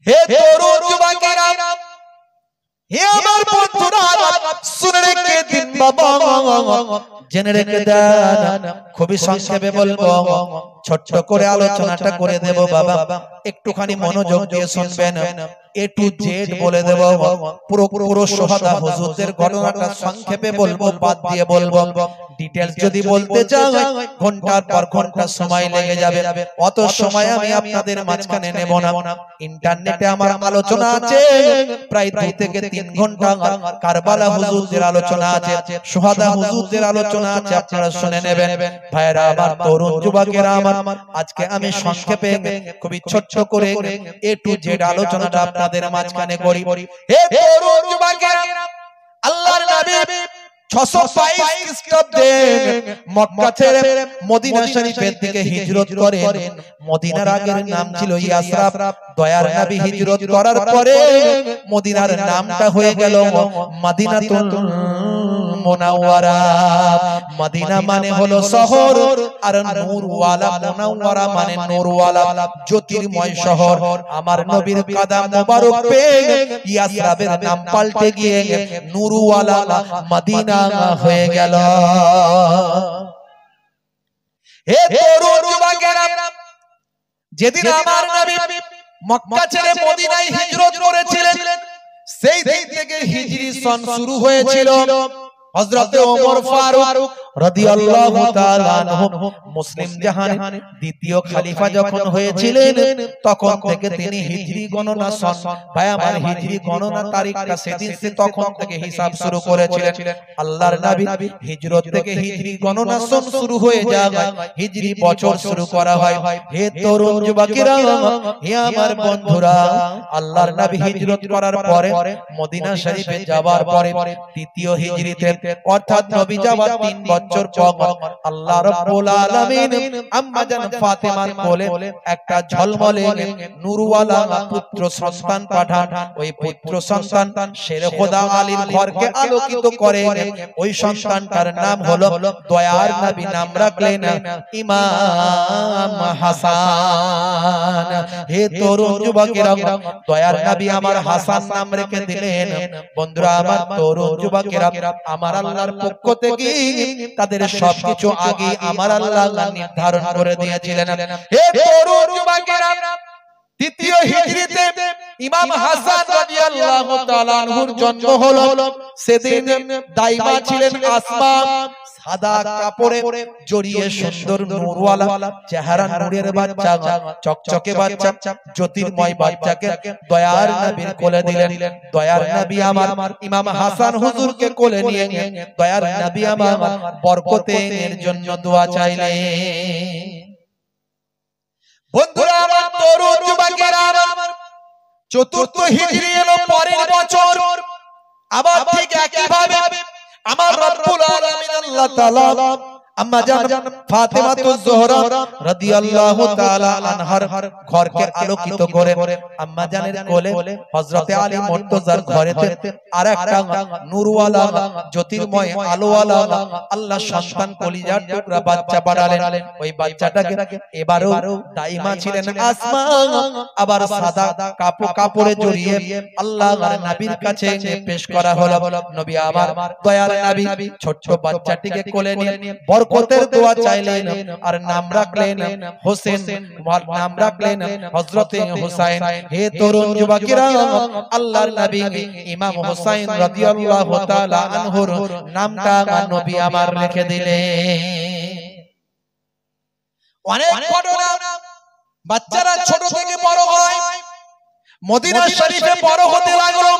হে তরুণ যুবকেরা, হে আমার বন্ধুরা, শুনে রেখে দিন বাবা, জেনে রেখে দেন। খুবই সংক্ষেপে বলবো, ছোট্ট করে আলোচনাটা করে দেব বাবা, একটুখানি মনোযোগ দিয়ে শুনবেন। এ টু জেড বলে দেব, পুরো সোহাদা হুজুরদের ঘটনাটা সংক্ষেপে বলবো, বাদ দিয়ে বলবো। ডিটেইলস যদি বলতে চাই ঘন্টার পর ঘন্টা সময় লেগে যাবে, অত সময় আমি আপনাদের মাঝখানে নেব না। ইন্টারনেটে আমার আলোচনা আছে প্রায় 2 থেকে 3 ঘন্টা, কারবালা হুজুরদের আলোচনা আছে, সোহাদা হুজুরদের আলোচনা আছে, আপনারা শুনে নেবেন। ভাইরা আমার, তরুণ যুবকেরা আমার, আজকে আমি সংক্ষেপে খুবই ছোট্ট করে এ টু জেড আলোচনাটা আপনাদের মাঝখানে করি। হে তরুণ যুবকেরা, আল্লাহর নবী 622 খ্রিস্টাব্দে মক্কা ছেড়ে মদিনা শরীফের দিকে হিজরত করেন। মদিনার আগের নাম ছিল ইয়াসরাব। দয়ার নবী হিজরত করার পরে মদিনার নামটা হয়ে গেল মদিনাতুল মুনাওয়ারা। মদিনা মানে হলো শহর, আর নূরওয়ালা, মুনাওয়ারা মানে নূরওয়ালা, জ্যোতির্ময় শহর। আমার নবীর কদম মোবারক পেয়ে ইয়াসরাবের নাম পাল্টে গিয়ে নূরওয়ালা মদিনা হয়ে গেল। হে তরুণ যুবকেরা, যেদিন আমার নবী মক্কা ছেড়ে মদিনায় হিজরত করেছিলেন, সেই দিন থেকে হিজরি সন শুরু হয়েছিল। হযরত ওমর ফারুক রাদিয়াল্লাহু তাআলা আনহু মুসলিম জাহানের দ্বিতীয় খলিফা যখন হয়েছিলেন, তখন থেকে তিনি হিজরি গণনা সন, ভাই আমার হিজরি গণনা তারিখটা সেদিন সে তখন থেকে হিসাব শুরু করেছিলেন। আল্লাহর নবী হিজরত থেকে হিজরি গণনা সন শুরু হয়ে যায়, হিজরি বছর শুরু করা হয়। হে তরুণ যুবকেরা, হে আমার বন্ধুরা, আল্লাহর নবী হিজরত করার পরে মদিনা শরীফে যাওয়ার পরে দ্বিতীয় হিজরিতে, অর্থাৎ নবী যাওয়ার 3 বছর পর আল্লাহ রাব্বুল আলামিন আম্মা জান ফাতেমার কোলে একটা ঝলমলে নূরওয়ালা পুত্র সন্তান পাঠান। ওই পুত্র সন্তান শেরে খোদা আলীর ঘরকে আলোকিত করে। ওই সন্তানটার নাম হলো দয়ার নবী, নাম রাখলেন ইমাম হাসান। হে তরুণ যুবকেরা, দয়ার নবী আমার হাসান নাম রেখে দিলেন। বন্ধুরা আমার, তরুণ যুবকেরা, আমার আল্লাহর পক্ষ থেকে তাদের সবকিছু আগে আমার আল্লাহ নির্ধারণ করে দিয়েছিলেন। হে তরুণ যুবকেরা, দ্বিতীয় হিজরিতে ইমাম হাসান রাদিয়াল্লাহু তাআলা আনহুর জন্ম হলো। সেদিন দাইমা ছিলেন আসমা, সাদা কাপড়ে জড়িয়ে সুন্দর নূরওয়ালা চেহারা, নূরের বাচ্চা, চকচকে বাচ্চা, জ্যোতির্ময় বাচ্চাকে দয়ার নবীর কোলে দিলেন। দয়ার নবী আমার ইমাম হাসান হুজুরকে কোলে নিয়ে দয়ার নবী আমার বরকতের জন্য দোয়া চাইলেন। বন্ধুরা আমার, তরুণ যুবকেরা, চতুর্থ হিজরি এলো পরের বছর। আবার ঠিক একই ভাবে আমার রব্বুল আলামিন আল্লাহ তাআলা আম্মা জান ফাতেমাতুজ জোহরা রাদিয়াল্লাহু তাআলা আনহার ঘরকে আলোকিত করে আম্মা জানের কোলে হযরতে আলী মুর্তজার ঘরেতে আরেকটা নূরওয়ালা জ্যোতির্ময় আলোওয়ালা আল্লাহ সন্তান কলিজার টুকরা বাচ্চা পাঠালেন। ওই বাচ্চাটাকে এবারও দাইমা ছিলেন আসমা, আবার সাদা কাপড়ে জড়িয়ে আল্লাহর নবীর কাছে পেশ করা হলো। নবী আমার দয়ার নবী ছোট্ট বাচ্চাটিকে কোলে নিয়ে বরকতের দোয়া চাইলেন, আর নাম রাখলেন হোসেন, নাম রাখলেন হযরতে হুসাইন। হে তরুণ যুবকেরা, আল্লাহর নবী ইমাম হুসাইন রাদিয়াল্লাহু তাআলা আনহুর নামটা নবী আমার রেখে দিলেন। অনেক ঘটনা, বাচ্চারা ছোট থেকে বড় হয়, মদিনা শরীফে বড় হতে লাগলো।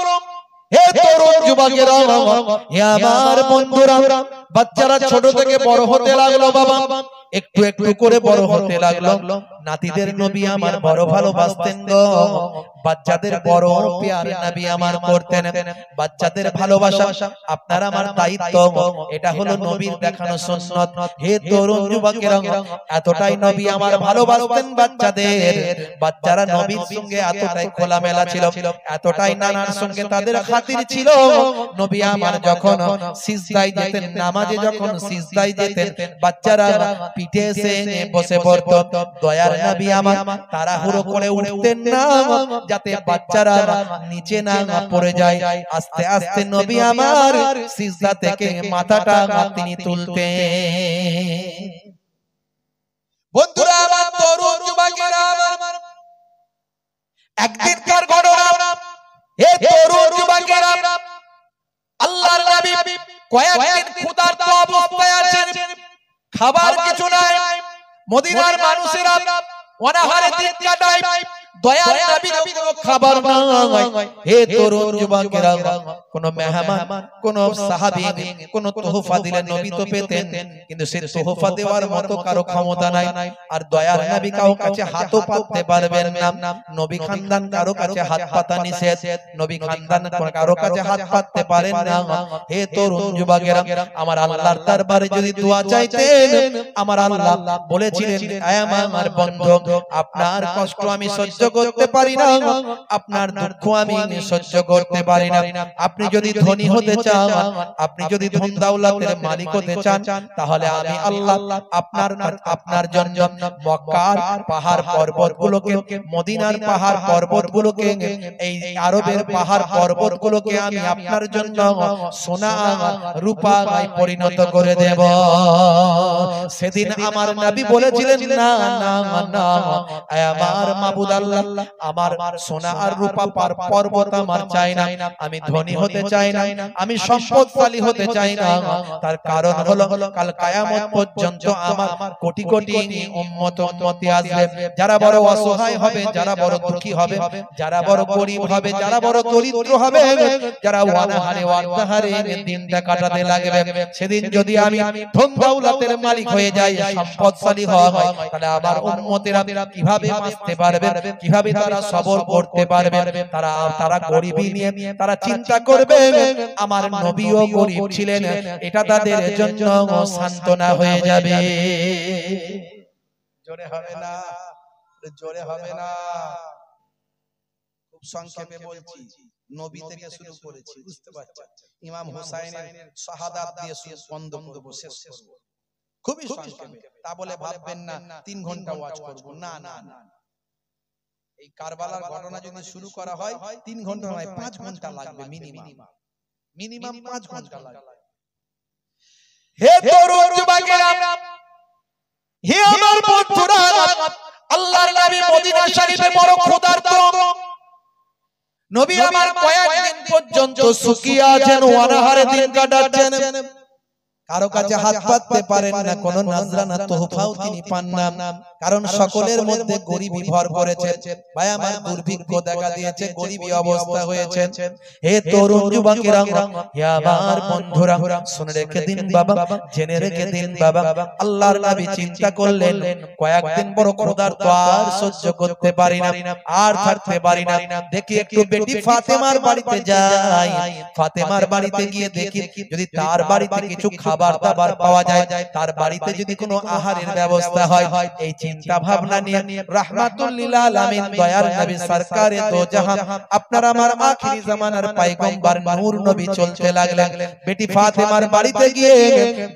হে তরুণ যুবকেরা, হে আমার বন্ধুরা, বাচ্চারা ছোট থেকে বড় হতে লাগলো বাবা, একটু একটু করে বড় হতে লাগলো। নাতিদের নবী আমার বড় ভালোবাসতেন গো, বাচ্চাদের বড় প্যার নবী আমার করতেন। বাচ্চাদের ভালোবাসা আপনার আমার দায়িত্ব, এটা হলো নবীর দেখানো সুন্নাত। হে তরুণ যুবকেরা, এতটাই নবী আমার ভালোবাসতেন বাচ্চাদের, বাচ্চারা নবীর সঙ্গে এতটাই খোলামেলা ছিল, এতটাই নানার সঙ্গে তাদের খাতির ছিল। নবী আমার যখন সিজদায় যেতেন, নামাজে যখন সিজদায় যেতেন, বাচ্চারা পিঠে এসে বসে পড়তো। দয়ার নবী আমার তাড়াহুড়ো করে উঠতেন না, যাতে বাচ্চারা নিচে না পড়ে যায়। আস্তে আস্তে নবী আমার সিজদা থেকে মাথাটা তিনি তুলতেন। বন্ধুরা আমার, তরুণ যুবকেরা আমার, একদিনকার ঘটনা। হে তরুণ যুবকেরা, আল্লাহর নবী কয়েকদিন ক্ষুধার্ত অবস্থায় আছেন, খাবার কিছু নাই। মদিনার মানুষেরা অনাহারে দিন কাটায়, দয়ার নবীর কোনো খাবার নাই। হে তরুণ যুবকেরা, কোন মেহমান, কোন সাহাবী কোন তোহফা দিলে নবী তো পেতেন, কিন্তু সেই তোহফা দেওয়ার মতো কারো ক্ষমতা নাই। আর দয়ার নবী কারো কাছে হাতও পাততে পারবেন না। নবী খানদান কারো কাছে হাত পাতা নিষেধ, নবী খানদান কারো কাছে হাত পাততে পারেন না। হে তরুণ যুবকেরা, আমার আল্লাহর দরবারে যদি দোয়া চাইতেন, আমার আল্লাহ বলেছিলেন, আয় আমার বন্ধু, আপনার কষ্ট আমি সহ্য করতে পারি না, আপনার দুঃখ আমি সহ্য করতে পারি না। আপনি যদি ধনী হতে চান, আপনি যদি ধন দৌলতের মালিক হতে চান, তাহলে আমি আল্লাহ আপনার জন্য মক্কার পাহাড় পর্বতগুলোকে, মদিনার পাহাড় পর্বতগুলোকে, এই আরবের পাহাড় পর্বতগুলোকে আমি আপনার জন্য সোনা রূপায় পরিণত করে দেব। সেদিন আমার নবী বলেছিলেন, না না না, আমার মাবুদ আল্লাহ, আমার সোনা আর রূপা পর্বত আমার চাই না, আমি ধনী হতে চাই না, আমি সম্পদশালী হতে চাই না। তার কারণ হলো কাল কিয়ামত পর্যন্ত আমার কোটি কোটি উম্মত উম্মতি আসবে, যারা বড় অসহায় হবে, যারা বড় দুঃখী হবে, যারা বড় গরীব হবে, যারা বড় দরিদ্র হবে, যারা অনাহারে অর্ধাহারে দিনটা কাটাতে লাগবে। সেদিন যদি আমি ধন দৌলতের মালিক হয়ে যাই, সম্পদশালী হওয়া হয়, তাহলে আমার উম্মতেরা কিভাবে বাঁচতে পারবে, কিভাবে তারা সবর করতে পারবে? তারা গরিবী নিয়ে তারা চিন্তা করবে। আমার নবীও গরিব ছিলেন, এটা তাদের জন্য সান্ত্বনা হয়ে যাবে। জোরে হবে না, জোরে হবে না। খুব সংক্ষেপে বলছি, নবী থেকে শুরু করেছি, বুঝতে পারছেন? ইমাম হুসাইনের শাহাদাত দিয়ে বক্তব্য শেষ করব, খুবই সংক্ষেপে। তা বলে ভাববেন না 3 ঘন্টা ওয়াজ করব, না না না। এই কারবালার ঘটনা যদি শুরু করা হয় 3 ঘন্টা নয়, 5 ঘন্টা লাগবে মিনিমাম 5 ঘন্টা লাগবে। হে তরুণ যুবকেরা, হে আমার বন্ধুরা, আল্লাহর নবী মদিনা শরীফে বড় ক্ষুধার্ত। নবী আমার কয়েকদিন পর্যন্ত শুকিয়ে আছেন, অনাহারে দিন কাটাচ্ছেন, কারো কাছে হাত পাততে পারেন না, কোন নাজরানা তোহফাও তিনি পান না, কারণ সকলের মধ্যে গরিবী ভর করেছে। ভাই আমার, দুর্ভিক্ষ দেখা দিয়েছে, গরিবী অবস্থা হয়েছে। হে তরুণ যুবকেরা, হে আমার বন্ধুরা, শুনে রেখে দিন বাবা, জেনে রেখে দিন বাবা, আল্লাহর নবী চিন্তা করলেন, কয়েকদিন বড় ক্ষুধার্ত, আর সহ্য করতে পারি না, আর থাকতে পারি না, দেখি একটু বেটি ফাতেমার বাড়িতে যাই। ফাতেমার বাড়িতে গিয়ে দেখি যদি তার বাড়িতে কিছু খাবার দাবার পাওয়া যায়, তার বাড়িতে যদি কোনো আহারের ব্যবস্থা হয়। এই চিন্তা ভাবনা নিয়ে রাহমাতুল লিল আলামিন দয়ার নবী সরকারে দো জাহান, আপনার আমার আখিরি জামানার পয়গম্বর নূর নবী চলতে লাগলেন। বেটি ফাতেমার বাড়িতে গিয়ে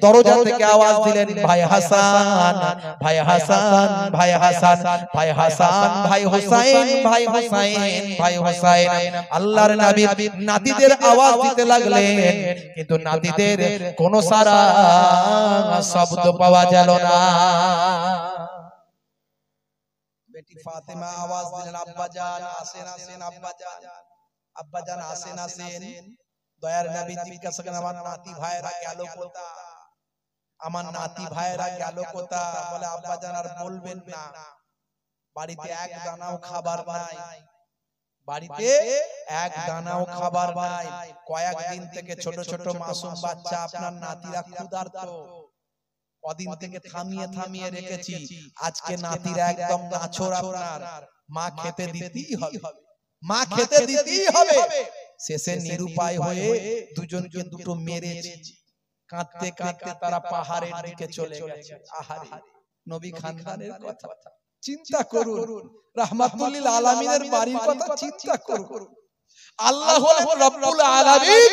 দরজা থেকে আওয়াজ দিলেন, ভাই হাসান, ভাই হাসান, ভাই হাসান, ভাই হাসান, ভাই হুসাইন, ভাই হুসাইন, ভাই হুসাইন। আল্লাহর নবী নাতিদের আওয়াজ দিতে লাগলেন, কিন্তু নাতিদের কোনো সারা শব্দ পাওয়া গেল না। বেটি ফাতেমা আওয়াজ দিলেন, আব্বা জান আসেন, আসেন আব্বা জান, আব্বা জান আসেন, আসেন। দয়ার নবী জিজ্ঞাসা করেন, আমার নাতি ভাইরা গেল কোথায়, আমার নাতি ভাইরা গেল কোথায়? বলে, আব্বা জান আর বলবেন না, বাড়িতে এক দানাও খাবার নাই, বাড়িতে এক দানাও খাবার নাই। কয়েকদিন থেকে ছোট ছোট মাসুম বাচ্চা আপনার নাতিরা ক্ষুধার্ত, কদিন থেকে থামিয়ে থামিয়ে রেখেছি, আজকে নাতিরা একদম নাছোড়, আপনার মা খেতে দিতেই হবে, মা খেতে দিতেই হবে। শেষে নিরুপায় হয়ে দুজনকে দুটো মেরেছি, কাঁদতে কাঁদতে তারা পাহাড়ের দিকে চলে গেছে। আহারে, নবী খানদানের কথা চিন্তা করুন, রাহমাতুল লিল আলামিনের বাড়ির কথা চিন্তা করুন। আল্লাহ হলেন রব্বুল আলামিন,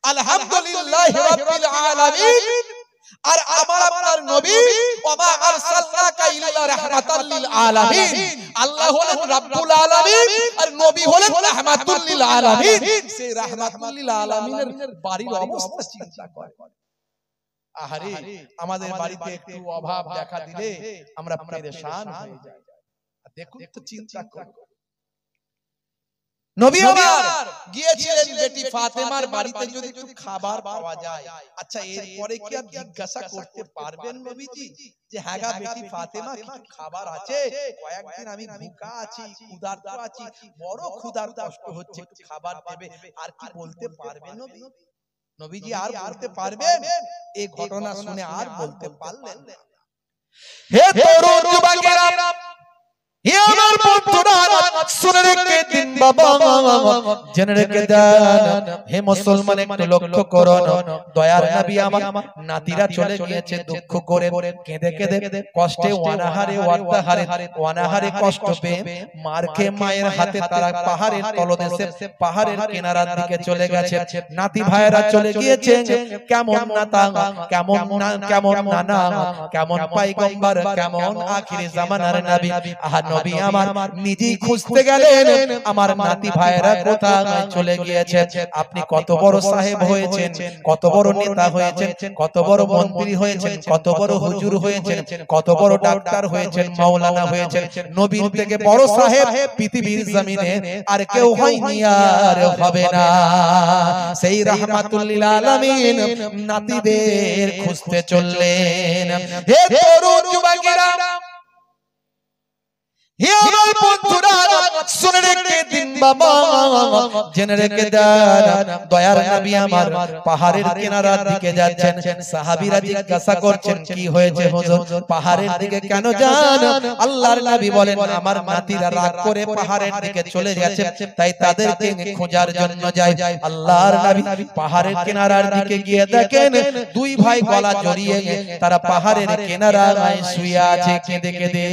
আলহামদুলিল্লাহি রাব্বিল আলামিন। আর আমার আপনার নবী ওমা আরসালনাকা ইল্লা রাহমাতাল লিল আলামিন, আল্লাহ হলেন রাব্বুল আলামিন আর নবী হলেন রাহমাতুল লিল আলামিন। সেই রাহমাতুল লিল আলামিনের বাড়ির অবস্থা চিন্তা করে। আহারে আমাদের বাড়িতে একটু অভাব দেখা দিলে আমরা পেরেশান হয়ে যাই। দেখুন তো চিন্তা করুন, নবী আমার গিয়েছিলেন বেটি ফাতেমার বাড়িতে যদি একটু খাবার পাওয়া যায়, আচ্ছা এরপরে কি আর জিজ্ঞাসা করতে পারবেন নবীজি যে হ্যাঁ গা বেটি ফাতেমা কিছু খাবার আছে, কয়েকদিন আমি ভুকা আছি, ক্ষুধার্ত আছি, বড় ক্ষুধার কষ্ট হচ্ছে, একটু খাবার দেবে, আর কি বলতে পারবেন নবী? নবীজি আর বলতে পারবেন? এই ঘটনা শুনে আর বলতে পারলেন না। হে তরুণ যুবকেরা, হে আমার বন্ধুরা, শুনে রেখে দিন বাবা, জেনে রেখে দেন, হে মুসলমান একটু লক্ষ্য করুন, দয়ার নবী আমার নাতিরা চলে গিয়েছে দুঃখ করে, কেঁদে কেঁদে কষ্টে অনাহারে কষ্ট পেয়ে মার খেয়ে মায়ের হাতে তারা পাহাড়ের তলদেশে পাহাড়ের কিনারার দিকে চলে গেছে। নাতি ভাইয়েরা চলে গিয়েছে, কেমন নাতা, কেমন নানা, কেমন পয়গম্বর, কেমন আখিরি জামানার নবী। আহা নবী আমার নিজেই খুঁজতে গেলেন আমার নাতি ভাইয়েরা কোথায় চলে গিয়েছে। আপনি কত বড় সাহেব হয়েছেন, কত বড় নেতা হয়েছেন, কত বড় মন্ত্রী হয়েছেন, কত বড় হুজুর হয়েছেন, কত বড় ডাক্তার হয়েছেন, মাওলানা হয়েছেন, নবীর থেকে বড় সাহেব পৃথিবীর জমিনে আর কেউ হয়নি, আর হবে না। সেই রাহমাতুল লিল আলামিন নাতিদের খুঁজতে চললেন। হে তরুণ যুবকেরা, হে আমার বন্ধুরা, শুনে রেখে দিন বাবা, জেনে রেখে দেন, দয়ার নবী আমার পাহাড়ের কিনারার দিকে যাচ্ছেন। সাহাবীরা জিজ্ঞাসা করছেন কি হয়েছে হুজুর, পাহাড়ের দিকে কেন যান? আল্লাহর নবী বলেন আমার নাতিরা রাগ করে পাহাড়ের দিকে চলে গেছে, তাই তাদেরকে খোঁজার জন্য যাই। আল্লাহর নবী পাহাড়ের কিনারার দিকে গিয়ে দেখেন দুই ভাই গলা জড়িয়ে তারা পাহাড়ের কিনারায় শুয়ে আছে কেঁদে কেঁদে।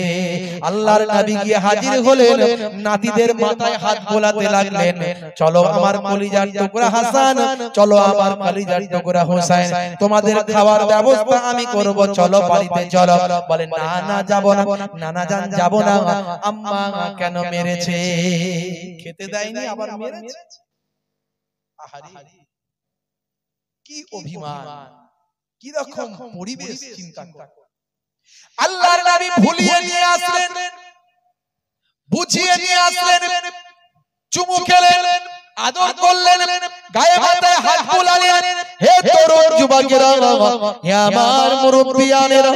আল্লাহর নবী গিয়ে হাজির হলেন, নাতিদের মাথায় হাত বোলাতে লাগলেন, চলো আমার কলিজার টুকরা হাসান, চলো আমার কলিজার টুকরা হোসেন, তোমাদের খাওয়ার ব্যবস্থা আমি করব, চলো বাড়িতে চলো। বলে না না যাব না, নানা জান যাব না, আম্মা কেন মেরেছে, খেতে দেয়নি আবার মেরেছে। আহারে কি অভিমান, কি রকম পরিবেশ চিন্তা করো। আল্লাহর নবী ভুলিয়ে নিয়ে আসলেন, বুঝিয়ে নিয়ে আসলেন, চুমু খেলেন, আদর করলেন, গায়ে মাথায় হাত বুলালেন। হে তরুণ যুবকেরা, হে আমার মুরব্বিয়ানেরা,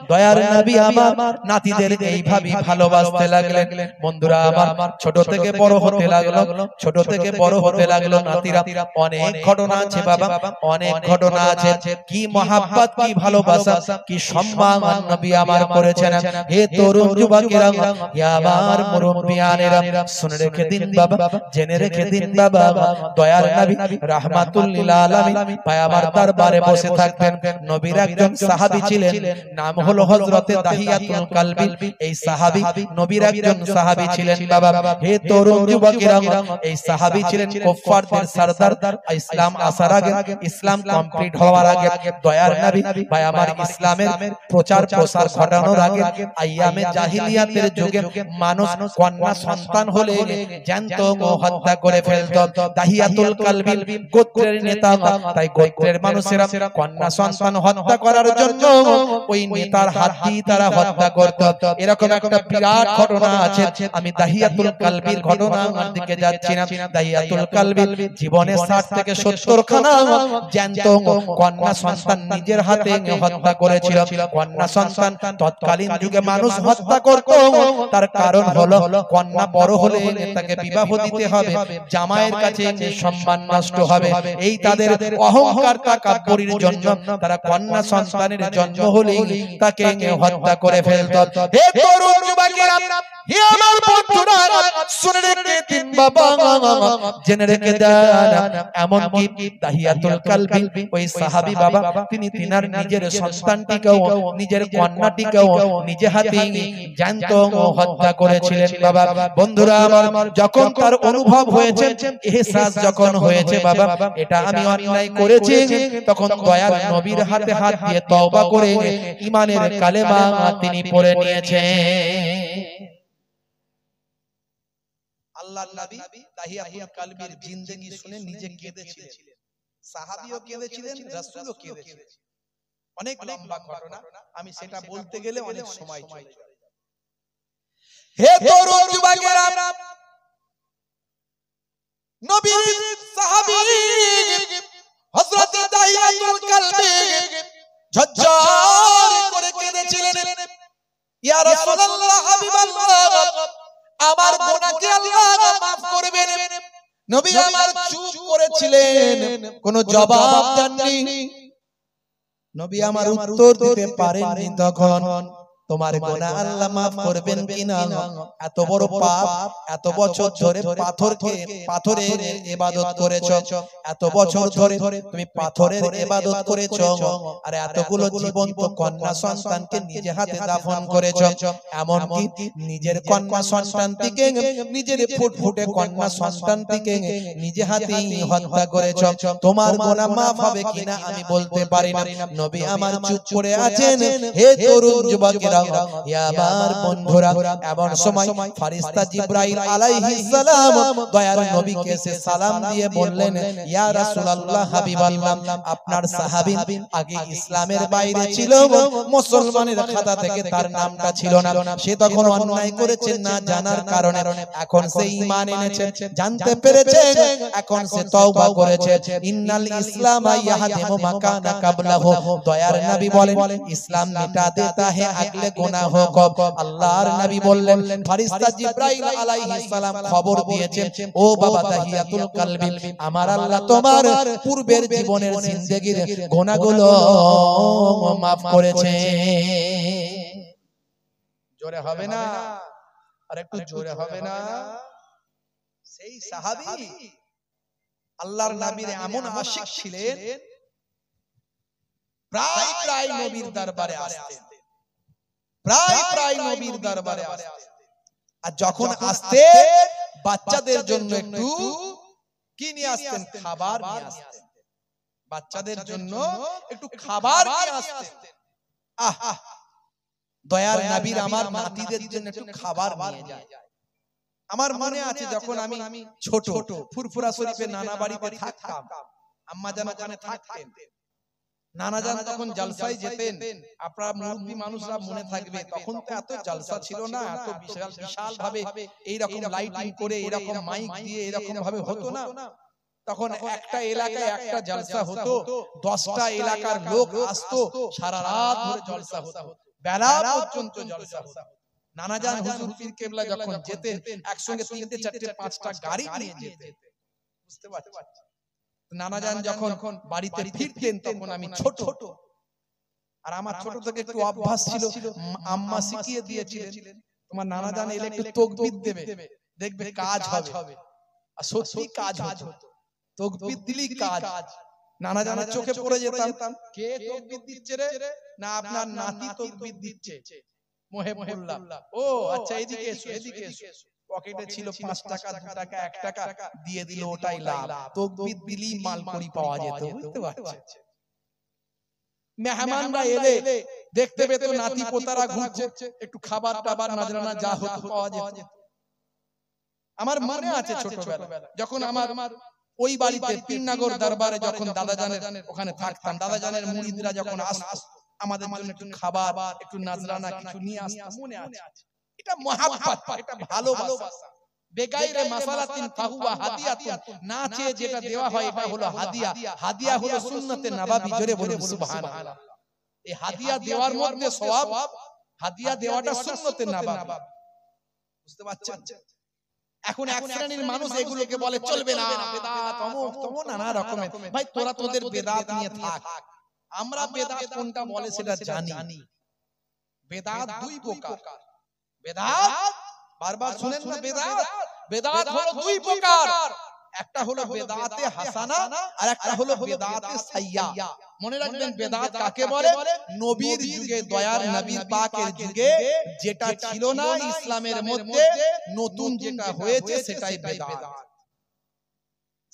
দয়ার নবী আমার নাতিদের এইভাবে ভালোবাসতে লাগলেন। বন্ধুরা আমার ছোট থেকে বড় হতে লাগলো, ছোট থেকে বড় হতে লাগলো নাতিরা। অনেক ঘটনা আছে বাবা, অনেক ঘটনা আছে, কি মহাব্বত, কি ভালোবাসা, কি সম্মান নবী আমার করেছেন। হে তরুণ যুবকেরা, হে আমার মুরব্বিয়ানেরা, শুনে রেখে দিন বাবা, জেনে রেখে দিন বাবা, দয়ার নবী রাহমাতুল লিল আলামিন পায়াবার দরবারে বসে থাকতেন। নবীর একজন সাহাবী ছিলেন, নাম হলো হযরতে দাহিয়াতুল কালবি। এই সাহাবী নবীর একজন সাহাবী ছিলেন বাবা। হে তরুণ যুবকেরা, এই সাহাবী ছিলেন কুফফারদের সরদার। ইসলাম আসার আগে, ইসলাম কমপ্লিট হওয়ার আগে, দয়ার নবী পায়াবার ইসলামের প্রচার প্রসার ঘটানোর আগে, আইয়ামে জাহিলিয়াতের যুগে মানুষ কন্যা সন্তান হলে জ্যান্ত হত্যা করে ফেলত। দাহিয়াতুল কালবি গোত্রের নেতা, তাই গোত্রের মানুষেরা কন্যা সন্তান হত্যা করার জন্য ওই নেতার হাত দিয়ে তারা হত্যা করত। এরকম একটা বিরাট ঘটনা আছে, আমি দাহিয়াতুল কালবির ঘটনার দিকে যাচ্ছি না। দাহিয়াতুল কালবি জীবনের 60 থেকে 70 খানা জ্যান্ত কন্যা সন্তান নিজের হাতে হত্যা করেছিল। কন্যা সন্তান তৎকালীন যুগে মানুষ হত্যা করত, তার কারণ হলো কন্যা বড় হলে তাকে বিবাহ দিতে হবে, জামাইয়ের কাছে সম্মান নষ্ট হবে। এই তাদের অহংকার তাকাব্বুরির জন্য তারা কন্যা সন্তানের জন্ম হলেই তাকে হত্যা করে ফেলত। হে তরুণ যুবকেরা, হে আমার বন্ধুরা, শুনে রেখে দিন বাবা, জেনে রেখে দেন, এমন কি দাহিয়াতুল কালবি ওই সাহাবী বাবা, তিনি তিনার নিজের সন্তানটিকেও, নিজের কন্যাটিকেও নিজে হাতে জ্যান্ত হত্যা করেছিলেন বাবা। বন্ধুরা আমার, যখন তার অনুভব হয়েছে এহসাস যখন হয়েছে বাবা এটা আমি অন্যায় করেছি, তখন দয়াল নবীর হাতে হাত দিয়ে তওবা করে ঈমানের কালেমা তিনি পড়ে নিয়েছেন। আল্লাহর নবী দাহিয়াতুল কালবির জিন্দেগি শুনে নিজে কেঁদেছিলেন, সাহাবীও কেঁদেছিলেন, রাসূলও কেঁদেছিলেন। অনেক লম্বা ঘটনা, আমি সেটা বলতে গেলে অনেক সময় চলে যাবে। হে তরুণ যুবকেরা, নবীর সাহাবী হযরত দাহিয়াতুল কালবি ঝরঝর করে কেঁদেছিলেন, ইয়া রাসূলুল্লাহ, হাবিবাল্লাহ, আমার গুনাহকে আল্লাহ maaf করবেন। নবী আমার চুপ করেছিলেন, কোনো জবাব দেননি। নবী আমার উত্তর দিতে পারেননি। তখন তোমার গুনাহ আল্লাহ maaf করবেন কিনা, এত বড় পাপ, এত বছর ধরে পাথরের ইবাদত করেছো, এত বছর ধরে তুমি পাথরের ইবাদত করেছো, আর এতগুলো জীবন্ত কন্যা সন্তানকে নিজে হাতে দাফন করেছো, এমন কি নিজের কন্যা সন্তানটিকে, নিজের ফুটফুটে কন্যা সন্তানটিকে নিজে হাতেই হত্যা করেছো, তোমার গুনাহ maaf হবে কিনা আমি বলতে পারি না। নবী আমার চুপ করে আছেন। হে তরুণ যুবকেরা, আমার বন্ধুরা, এমন সময় ফেরেশতা জিবরাইল আলাইহিস সালাম দয়ার নবীকে এসে সালাম দিয়ে বললেন, ইয়া রাসূলুল্লাহ, হাবিবাল্লাহ, আপনার সাহাবী আগে ইসলামের বাইরে ছিল, মুসলমানের খাতা থেকে তার নামটা ছিল না, সে তখন অন্যায় করেছে না জানার কারণে, এখন সে ঈমান এনেছে, জানতে পেরেছে, এখন সে তওবা করেছে। ইন্নাল ইসলাম ইয়াহদিমু মা কানা কাবলাহু, দয়ার নবী বলেন ইসলাম মিটা দেতা হে আগলে গুনাহোं को। আল্লাহর নবী বললেন, ফেরেশতা জিবরাইল আলাইহিস সালাম খবর দিয়েছেন, ও বাবা দাহিয়াতুল কালবি, আমার আল্লাহ তোমার পূর্বের জীবনের জিন্দেগীর গুনাহগুলো maaf করেছে। জোরে হবে না? আর একটু জোরে হবে না? সেই সাহাবী আল্লাহর নবীর এমন আশিক ছিলেন, প্রায় প্রায় নবীর দরবারে আসতেন, প্রায় নবীর দরবারে আসতেন, আর যখন আসতে বাচ্চাদের জন্য একটু কি নিয়ে আসতেন, খাবার নিয়ে আসতেন, বাচ্চাদের জন্য একটু খাবার নিয়ে আসতেন। আহ, দয়ার নবীর আমার নাতিদের জন্য একটু খাবার নিয়ে যায়। আমার মনে আছে যখন আমি ছোট, ফুরফুরা শরীফে নানা বাড়িতে থাকতাম, আম্মা জান ওখানে থাকতেন, নানা জান তখন জলসায় যেতেন, আপনারা মুরব্বি মানুষরা মনে থাকবে, তখন তো এত জলসা ছিল না, এত বিশাল বিশাল ভাবে এইরকম লাইটিং করে এরকম মাইক দিয়ে এরকম ভাবে হতো না। তখন একটা এলাকায় একটা জলসা হতো, 10টা এলাকার লোক আসতো, সারা রাত ধরে জলসা হতো, বেলা পর্যন্ত জলসা হতো। নানা জান হুজুর পীর কেবলা যখন যেতেন, একসঙ্গে 3টে 4টে 5টা গাড়ি নিয়ে যেতেন, বুঝতে পারছেন? নানা জান যখন বাড়িতে ফিরতেন তখন আমি ছোট, আর আমার ছোট থেকে একটু অভ্যাস ছিল, আম্মা শিখিয়ে দিয়েছিলেন, তোমার নানা জান এলে একটু তাকবীর দেবে, দেখবে কাজ হবে, আর সত্যি কাজ হতো, তাকবীর দিলেই কাজ। নানা জানের চোখে পড়ে যেতাম, কে তাকবীর দিচ্ছে রে? না আপনার নাতি তাকবীর দিচ্ছে, মুহিবুল্লাহ। ও আচ্ছা, এদিকে এসো, এদিকে এসো। পকেটে ছিল 5 টাকা, 2 টাকা, 1 টাকা দিয়ে দিল, ওটাই লাভ। তাকবীর দিলি মালকড়ি পাওয়া যেত, বুঝতে পারছেন? মেহমানরা এলে দেখতে পেত নাতি পোতারা ঘুরছে, একটু খাবার টাবার নজরানা যা হতো পাওয়া যেত। আমার মনে আছে ছোটবেলা যখন আমার ওই বাড়িতে পীরনগর দরবারে যখন দাদা জানের ওখানে থাকতাম, দাদা জানের মুরিদরা যখন আসতো আমাদের জন্য একটু খাবার, একটু নজরানা কিছু নিয়ে আসতো, মনে আছে। এটা মহাব্বত, এটা ভালোবাসা। বেগাইরে মাসালাতিন ফাহুয়া হাদিয়াতুন, না চেয়ে যেটা দেওয়া হয় এটা হলো হাদিয়া। হাদিয়া হলো সুন্নতে নববী, জোরে বলুন সুবহানাল্লাহ। এই হাদিয়া দেওয়ার মধ্যে সওয়াব, হাদিয়া দেওয়াটা সুন্নতে নববী, বুঝতে পারছেন? এখন এক শ্রেণীর মানুষ এগুলোকে বলে চলবে না, বেদাত, অমুক তমুক নানা রকমের। ভাই তোরা তোদের বেদাত নিয়ে থাক, আমরা বেদাত কোনটা বলে সেটা জানি। বেদাত দুই প্রকার, বেদাত বারবার শুনেন না, বেদাত হলো দুই প্রকার, একটা হলো বেদাতে হাসানা আর একটা হলো বেদাতে সাইয়্যা। মনে রাখবেন বেদাত কাকে বলে? নবীর যুগে, দয়ার নবী পাকের যুগে যেটা ছিল না ইসলামের মধ্যে, নতুন যেটা হয়েছে সেটাই বেদাত।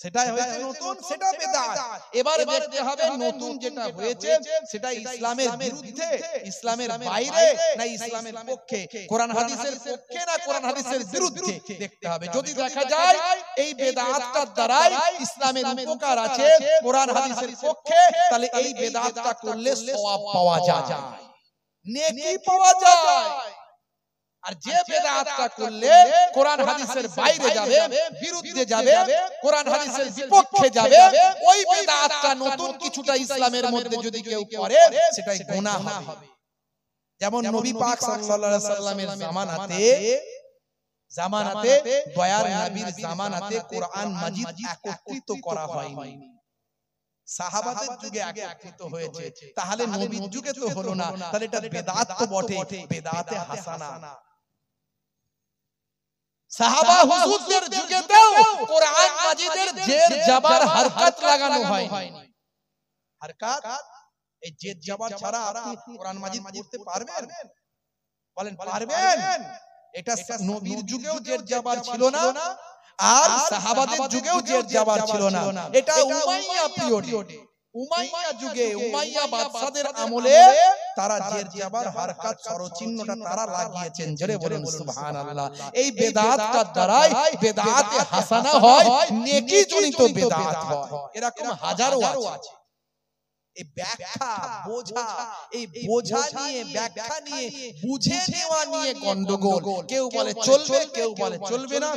সেটাই হয়েছে নতুন, সেটা বেদাত। এবারে দেখতে হবে নতুন যেটা হয়েছে সেটা ইসলামের বিরুদ্ধে, ইসলামের বাইরে, না ইসলামের পক্ষে, কোরআন হাদিসের পক্ষে না কোরআন হাদিসের বিরুদ্ধে দেখতে হবে। যদি দেখা যায় এই বেদাতটার দ্বারাই ইসলামের উপকার আছে, কোরআন হাদিসের পক্ষে, তাহলে এই বেদাতটা করলে সওয়াব পাওয়া যায়, নেকি পাওয়া যায়। আর যে বেদাতটা করলে কোরআন হাদিসের বাইরে যাবে, বিরুদ্ধে যাবে, কোরআন হাদিসের বিপক্ষে যাবে, ওই বেদাতটা নতুন কিছুটা ইসলামের মধ্যে যদি কেউ করে সেটাই গুনাহ হবে। যেমন নবী পাক সাল্লাল্লাহু আলাইহি সাল্লামের জামানাতে দয়ার নবীর জামানাতে কোরআন মাজিদ একত্রিত করা হয়নি, সাহাবাদের যুগে একত্রিত হয়েছে। তাহলে নবীর যুগে তো হলো না, তাহলে এটা বেদাত তো বটে, বেদাতে হাসানা। সাহাবা হুজুরদের যুগেতেও কোরআন মাজিদের জের জাবার হরকত লাগানো হয়নি। হরকত, এই জের জাবার ছাড়া আপনি কোরআন মাজিদ পড়তে পারবেন? বলেন পারবেন? এটা নবীর যুগেও জের জাবার ছিল না, আর সাহাবাদের যুগেও জের জাবার ছিল না। এটা উমাইয়া পিরিয়ডে, উমাইয়া যুগে, উমাইয়া বাদশাদের আমলে তারা জের জাবার হরকত স্বরচিহ্নটা তারা লাগিয়েছেন। জোরে বলুন সুবহানাল্লাহ। এই বেদাতটার দ্বারাই বেদাতে হাসানা হয়, নেকি জনিত বেদাত হয়। এরকম হাজারো আছে। এই ব্যাখ্যা বোঝা, এই বোঝা নিয়ে, ব্যাখ্যা নিয়ে, বুঝে নেওয়া নিয়ে গন্ডগোল। কেউ বলে চলবে, কেউ বলে চলবে না।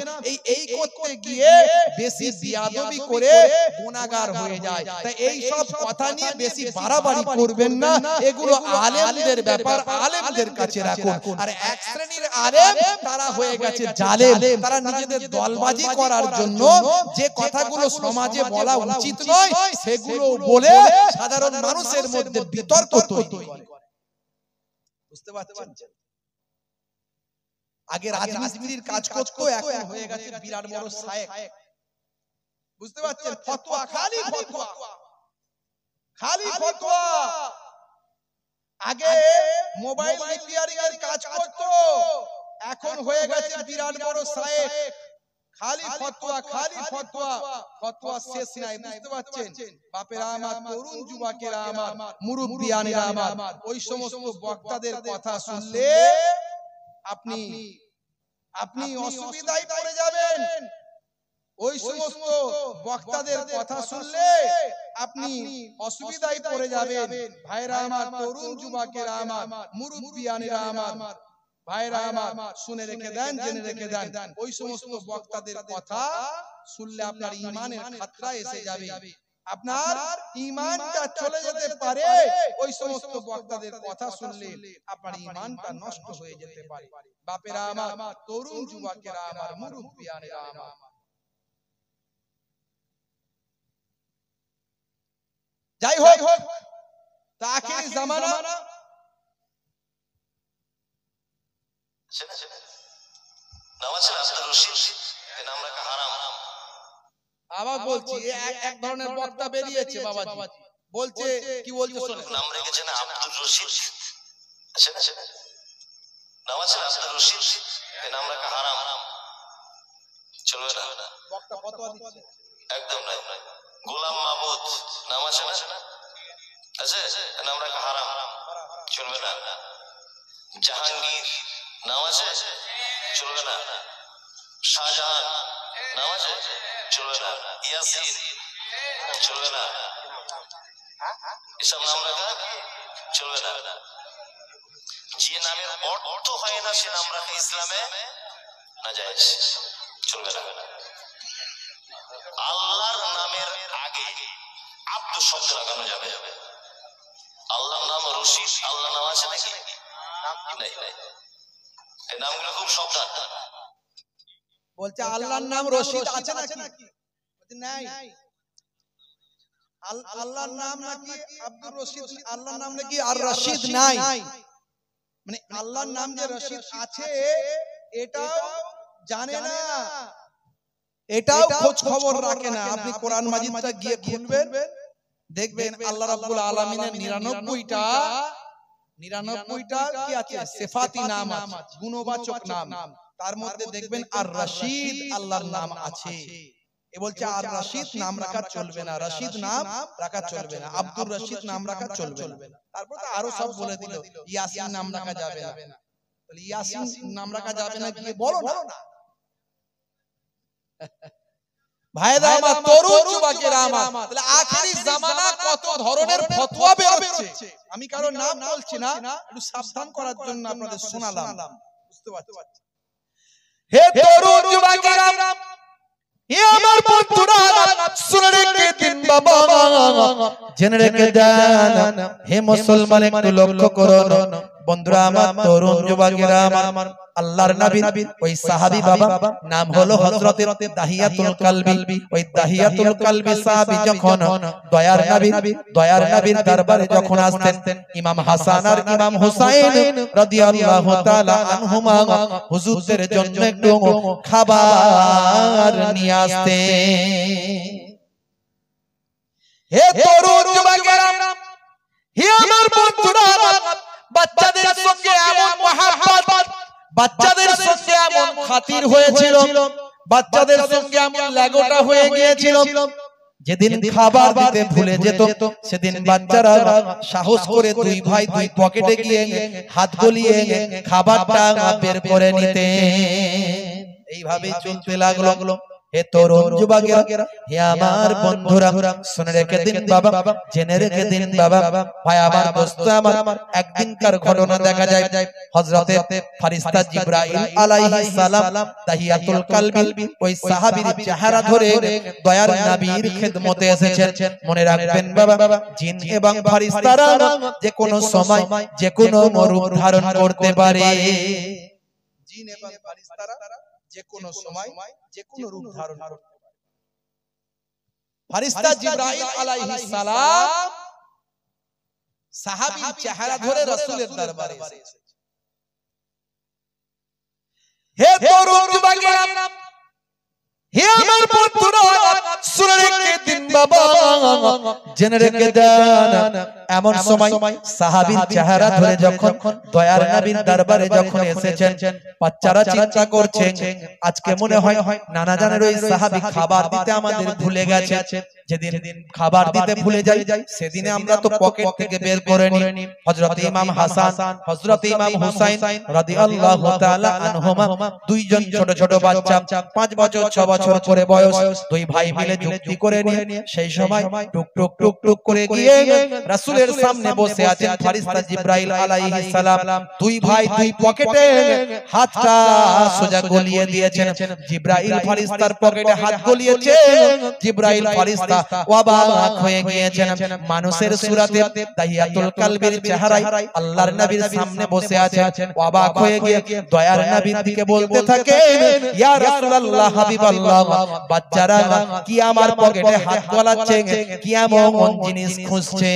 এই করতে গিয়ে বেশি বিয়াদবি করে গুনাহগার হয়ে যায়। তাই এই সব কথা নিয়ে বেশি বাড়াবাড়ি করবেন না। এগুলো আলেমদের ব্যাপার, আলেমদের কাছে রাখুন। আর এক শ্রেণীর আলেম তারা হয়ে গেছে জালেম। তারা নিজেদের দলবাজি করার জন্য যে কথাগুলো সমাজে বলা উচিত নয় সেগুলো বলে সাধারণ মানুষের মধ্যে বিতর্ক তৈরি করে। বুঝতে পারছেন? আগে রাজমিস্ত্রির কাজ করতো, এখন হয়ে গেছে বিরাট বড় শায়েখ। বুঝতে পারছেন? ফতোয়া, খালি ফতোয়া, খালি ফতোয়া। আগে মোবাইল রিপেয়ারিং এর কাজ করতো, এখন হয়ে গেছে বিরাট বড় শায়েখ। খালি ফতোয়া, খালি ফতোয়া, ফতোয়া শেষ নাই। বুঝতে পারছেন? বাপেরা আমার, তরুণ যুবকেরা আমার, মুরব্বিয়ানেরা আমার, ওই সমস্ত বক্তাদের কথা শুনলে আপনি অসুবিধায় পড়ে যাবেন। ওই সমস্ত বক্তাদের কথা শুনলে আপনি অসুবিধায় পড়ে যাবেন। ভাইরা আমার, তরুণ যুবকেরা আমার, মুরব্বিয়ানেরা আমার, ভাইরা আমার, শুনে রেখে দেন, জেনে রেখে দেন। ওই সমস্ত বক্তাদের কথা শুনলে আপনার ঈমানের খাতরা এসে যাবে, আপনার ঈমানটা চলে যেতে পারে। ওই সমস্ত বক্তাদের কথা শুনলে আপনার ঈমানটা নষ্ট হয়ে যেতে পারে। বাপেরা আমার, তরুণ যুবকেরা আমার, মুরব্বিয়ানেরা আমার, যাই হোক, আখির জামানা আবার বলছি, এক ধরনের বক্তা বেরিয়েছে বাবাজি, বলছে কি বলছে শোনেন। নাম রেখেছেন আব্দুর রশিদ, আছে না? নাম আছে আব্দুর রশিদ, এই নাম রাখা হারাম, চলবে না। বক্তা ফতোয়া দিচ্ছে, একদম নাই। গোলাম মাহমুদ নাম আছে না? আছে, নাম রাখা হারাম, চলবে না। জাহাঙ্গীর নাম আছে, চলবে না। শাহজাহান নাম আছে, চলবে না। ইয়াসিন চলবে না। এসব নাম রাখা চলবে না। যে নামের অর্থ হয় না সে নাম রাখা ইসলামে নাজায়েজ, চলবে না। আল্লাহর নামের আগে আব্দু শব্দ লাগানো যাবে। আল্লাহর নাম রশিদ, আল্লাহ নাম আছে নাকি? নাই। এই নামগুলো খুব সাবধান। বলছে আল্লাহর নাম রশিদ আছে নাকি? বলছে নাই। আল্লাহর নাম নাকি আব্দুর রশিদ, আল্লাহর নাম নাকি আর রশিদ নাই। মানে আল্লাহর নাম যে রশিদ আছে এটাও জানে না, এটাও খোঁজ খবর রাখে না। আপনি কোরআন মাজিদটা গিয়ে খুলবেন, দেখবেন আল্লাহ রাব্বুল আলামিনের 99টা কি আছে? সিফাতি নাম আছে, গুণবাচক নাম। তার মধ্যে দেখবেন আর রশিদ আল্লাহর নাম আছে। এ বলছে আর রশিদ নাম রাখা চলবে না, রশিদ নাম রাখা চলবে না, আব্দুর রশিদ নাম রাখা চলবে না। তারপর তো আরো সব বলে দিল, ইয়াসিন নাম রাখা যাবে না। তাহলে ইয়াসিন নাম রাখা যাবে না গিয়ে বলো না। ভাইরা আমার, তরুণ যুবকেরা আমার, তাহলে আখেরি জামানা কত ধরনের ফতোয়া বের হচ্ছে। আমি কারো নাম বলছি না, একটু সাবধান করার জন্য আপনাদের শোনালাম, বুঝতে পারছেন? হে তরুণ যুবকেরা, হে আমার বন্ধুরা, শুনে রেখে দিন বাবা, জেনে রেখে দেন। হে মুসলমান, একটু লক্ষ্য করুন বন্ধুরা আমার, তরুণ যুবকেরা আমার, আল্লাহর নবীর ওই সাহাবী বাবা নাম হলো হযরত দাহিয়াতুল কালবি। ওই দাহিয়াতুল কালবি সাহাবী যখন দয়ার নবীর দরবারে যখন আসতেন, ইমাম হাসান আর ইমাম হুসাইন রাদিয়াল্লাহু তাআলা আনহুমা হুজুরদের জন্য একটু খাবার নিয়ে আসতেন। হে তরুণ যুবকেরা, হে আমার বন্ধুরা, বাচ্চাদের সঙ্গে এমন মহব্বত, বাচ্চাদের সঙ্গে এমন খাতির হয়েছিল, বাচ্চাদের সঙ্গে এমন লাগোটা হয়ে গিয়েছিল, যেদিন খাবার দিতে ভুলে যেত সেদিন বাচ্চারা সাহস করে দুই ভাই দুই পকেটে গিয়ে হাত গলিয়ে খাবারটা বের করে নিতে। এইভাবে চলতে লাগলো। হে তরুণ যুবকেরা, হে আমার বন্ধুরা, শুনে রেখে দিন বাবা, জেনে রেখে দিন বাবা, ভাই আমার, দোস্ত আমার, একদিনকার ঘটনা দেখা যায়, হযরতে ফেরেশতা জিবরাইল আলাইহিস সালাম দাহিয়াতুল কালবি ওই সাহাবীর চেহারা ধরে দয়ার নবীর খিদমতে এসেছেন। মনে রাখবেন বাবা, জিন এবং ফেরেশতারা যে কোনো সময় যে কোনো রূপ ধারণ করতে পারে। জিন এবং ফেরেশতারা যে কোনো সময় যে কোনো রূপ ধারণ করতে পারে। ফেরেশতা জিবরাইল আলাইহিস সালাম সাহাবীর চেহারা ধরে রাসূলের দরবারে এসেছে। হে তরুণ যুবকেরা, হে আমার বন্ধুরা, শুনে রেখে দিন বাবা, জেনে রেখে দেন। এমন সময় সাহাবীর চেহারা ধরে যখন দয়ার নবীর দরবারে যখন এসেছেন, বাচ্চারা চিন্তা করছে আজকে মনে হয় নানা জানের ওই সাহাবী খাবার দিতে আমাদের ভুলে গেছে। যেদিন খাবার দিতে ভুলে যাই সেদিনে আমরা তো পকেট থেকে বের করে নিই হযরত ইমাম হাসান, হযরত ইমাম হুসাইন রাদিয়াল্লাহু তাআলা আনহুমা, দুইজন ছোট ছোট বাচ্চা, 5 বছর 6 বছর করে বয়স, দুই ভাই মিলে যুক্তি করে নিয়ে সেই সময় টুক টুক টুক টুক করে গিয়ে রাসূলের সামনে বসে আছেন ফেরেশতা জিবরাইল আলাইহিস সালাম। দুই ভাই দুই পকেটে হাতটা সোজা গলিয়ে দিয়েছেন। জিবরাইল ফেরেশতার পকেটে হাত গলিয়েছে। জিবরাইল ফেরেশতা অবাক হয়ে গিয়েছেন। মানুষের সূরাতে দাহিয়াতুল কালবির চেহারায় আল্লাহর নবীর সামনে বসে আছেন। অবাক হয়ে গিয়ে দয়ার নবীর দিকে বলতে থাকেন, ইয়া রাসূলুল্লাহ, হাবিবাল্লাহ, বাচ্চারা কি আমার পকেটে হাত গলাচ্ছে, কি এমন জিনিস খুঁজছে?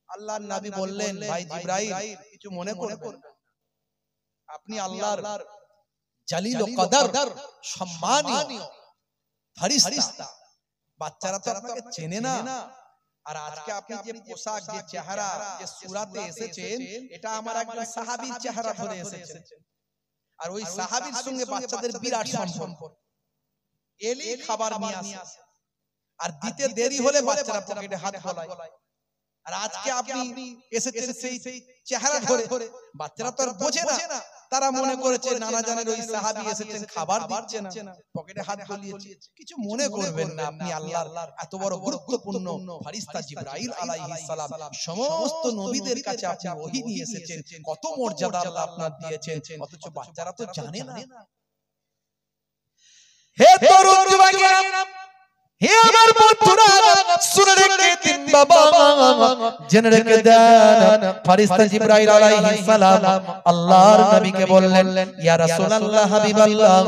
আল্লাহর নবী বললেন, ভাই জিবরাইল, কিছু মনে করবেন না, আপনি আল্লাহর জালিল ও কদর সম্মানীয় ফেরেশতা, বাচ্চারা তো আপনাকে চেনে না। আর আজকে আপনি যে পোশাক, যে চেহারা, যে সূরাতে এসেছেন, এটা আমার একজন সাহাবীর চেহারা ধরে এসেছেন। আর ওই সাহাবীর সঙ্গে বাচ্চাদের বিরাট সম্পর্ক। এলি খাবার নিয়ে আসে, আর দিতে দেরি হলে বাচ্চারা পকেটে হাত গলায়। আর আজকে আপনি এসেছেন সেই চেহারা ধরে, বাচ্চারা তো আর বোঝে না, তারা মনে করেছে নানা জানের ওই সাহাবী এসেছেন, খাবার দিচ্ছে না, পকেটে হাত গলিয়েছে। কিছু মনে করবেন না, আপনি আল্লাহর এত বড় গুরুত্বপূর্ণ ফেরেশতা জিবরাইল আলাইহিস সালাম, সমস্ত নবীদের কাছে আপনি ওহী নিয়ে এসেছেন। কত মর্যাদা আল্লাহ আপনার দিয়েছেন, অথচ বাচ্চারা তো জানে না। হে তরুণ যুবকেরা, হে আমার বন্ধুরা, শুনে রেখে দিন বাবা, জেনে রেখে দেন। ফেরেশতা জিবরাইল আলাইহিস সালাম আল্লাহর নবীকে বললেন, ইয়া রাসূলুল্লাহ, হাবিবাল্লাহ,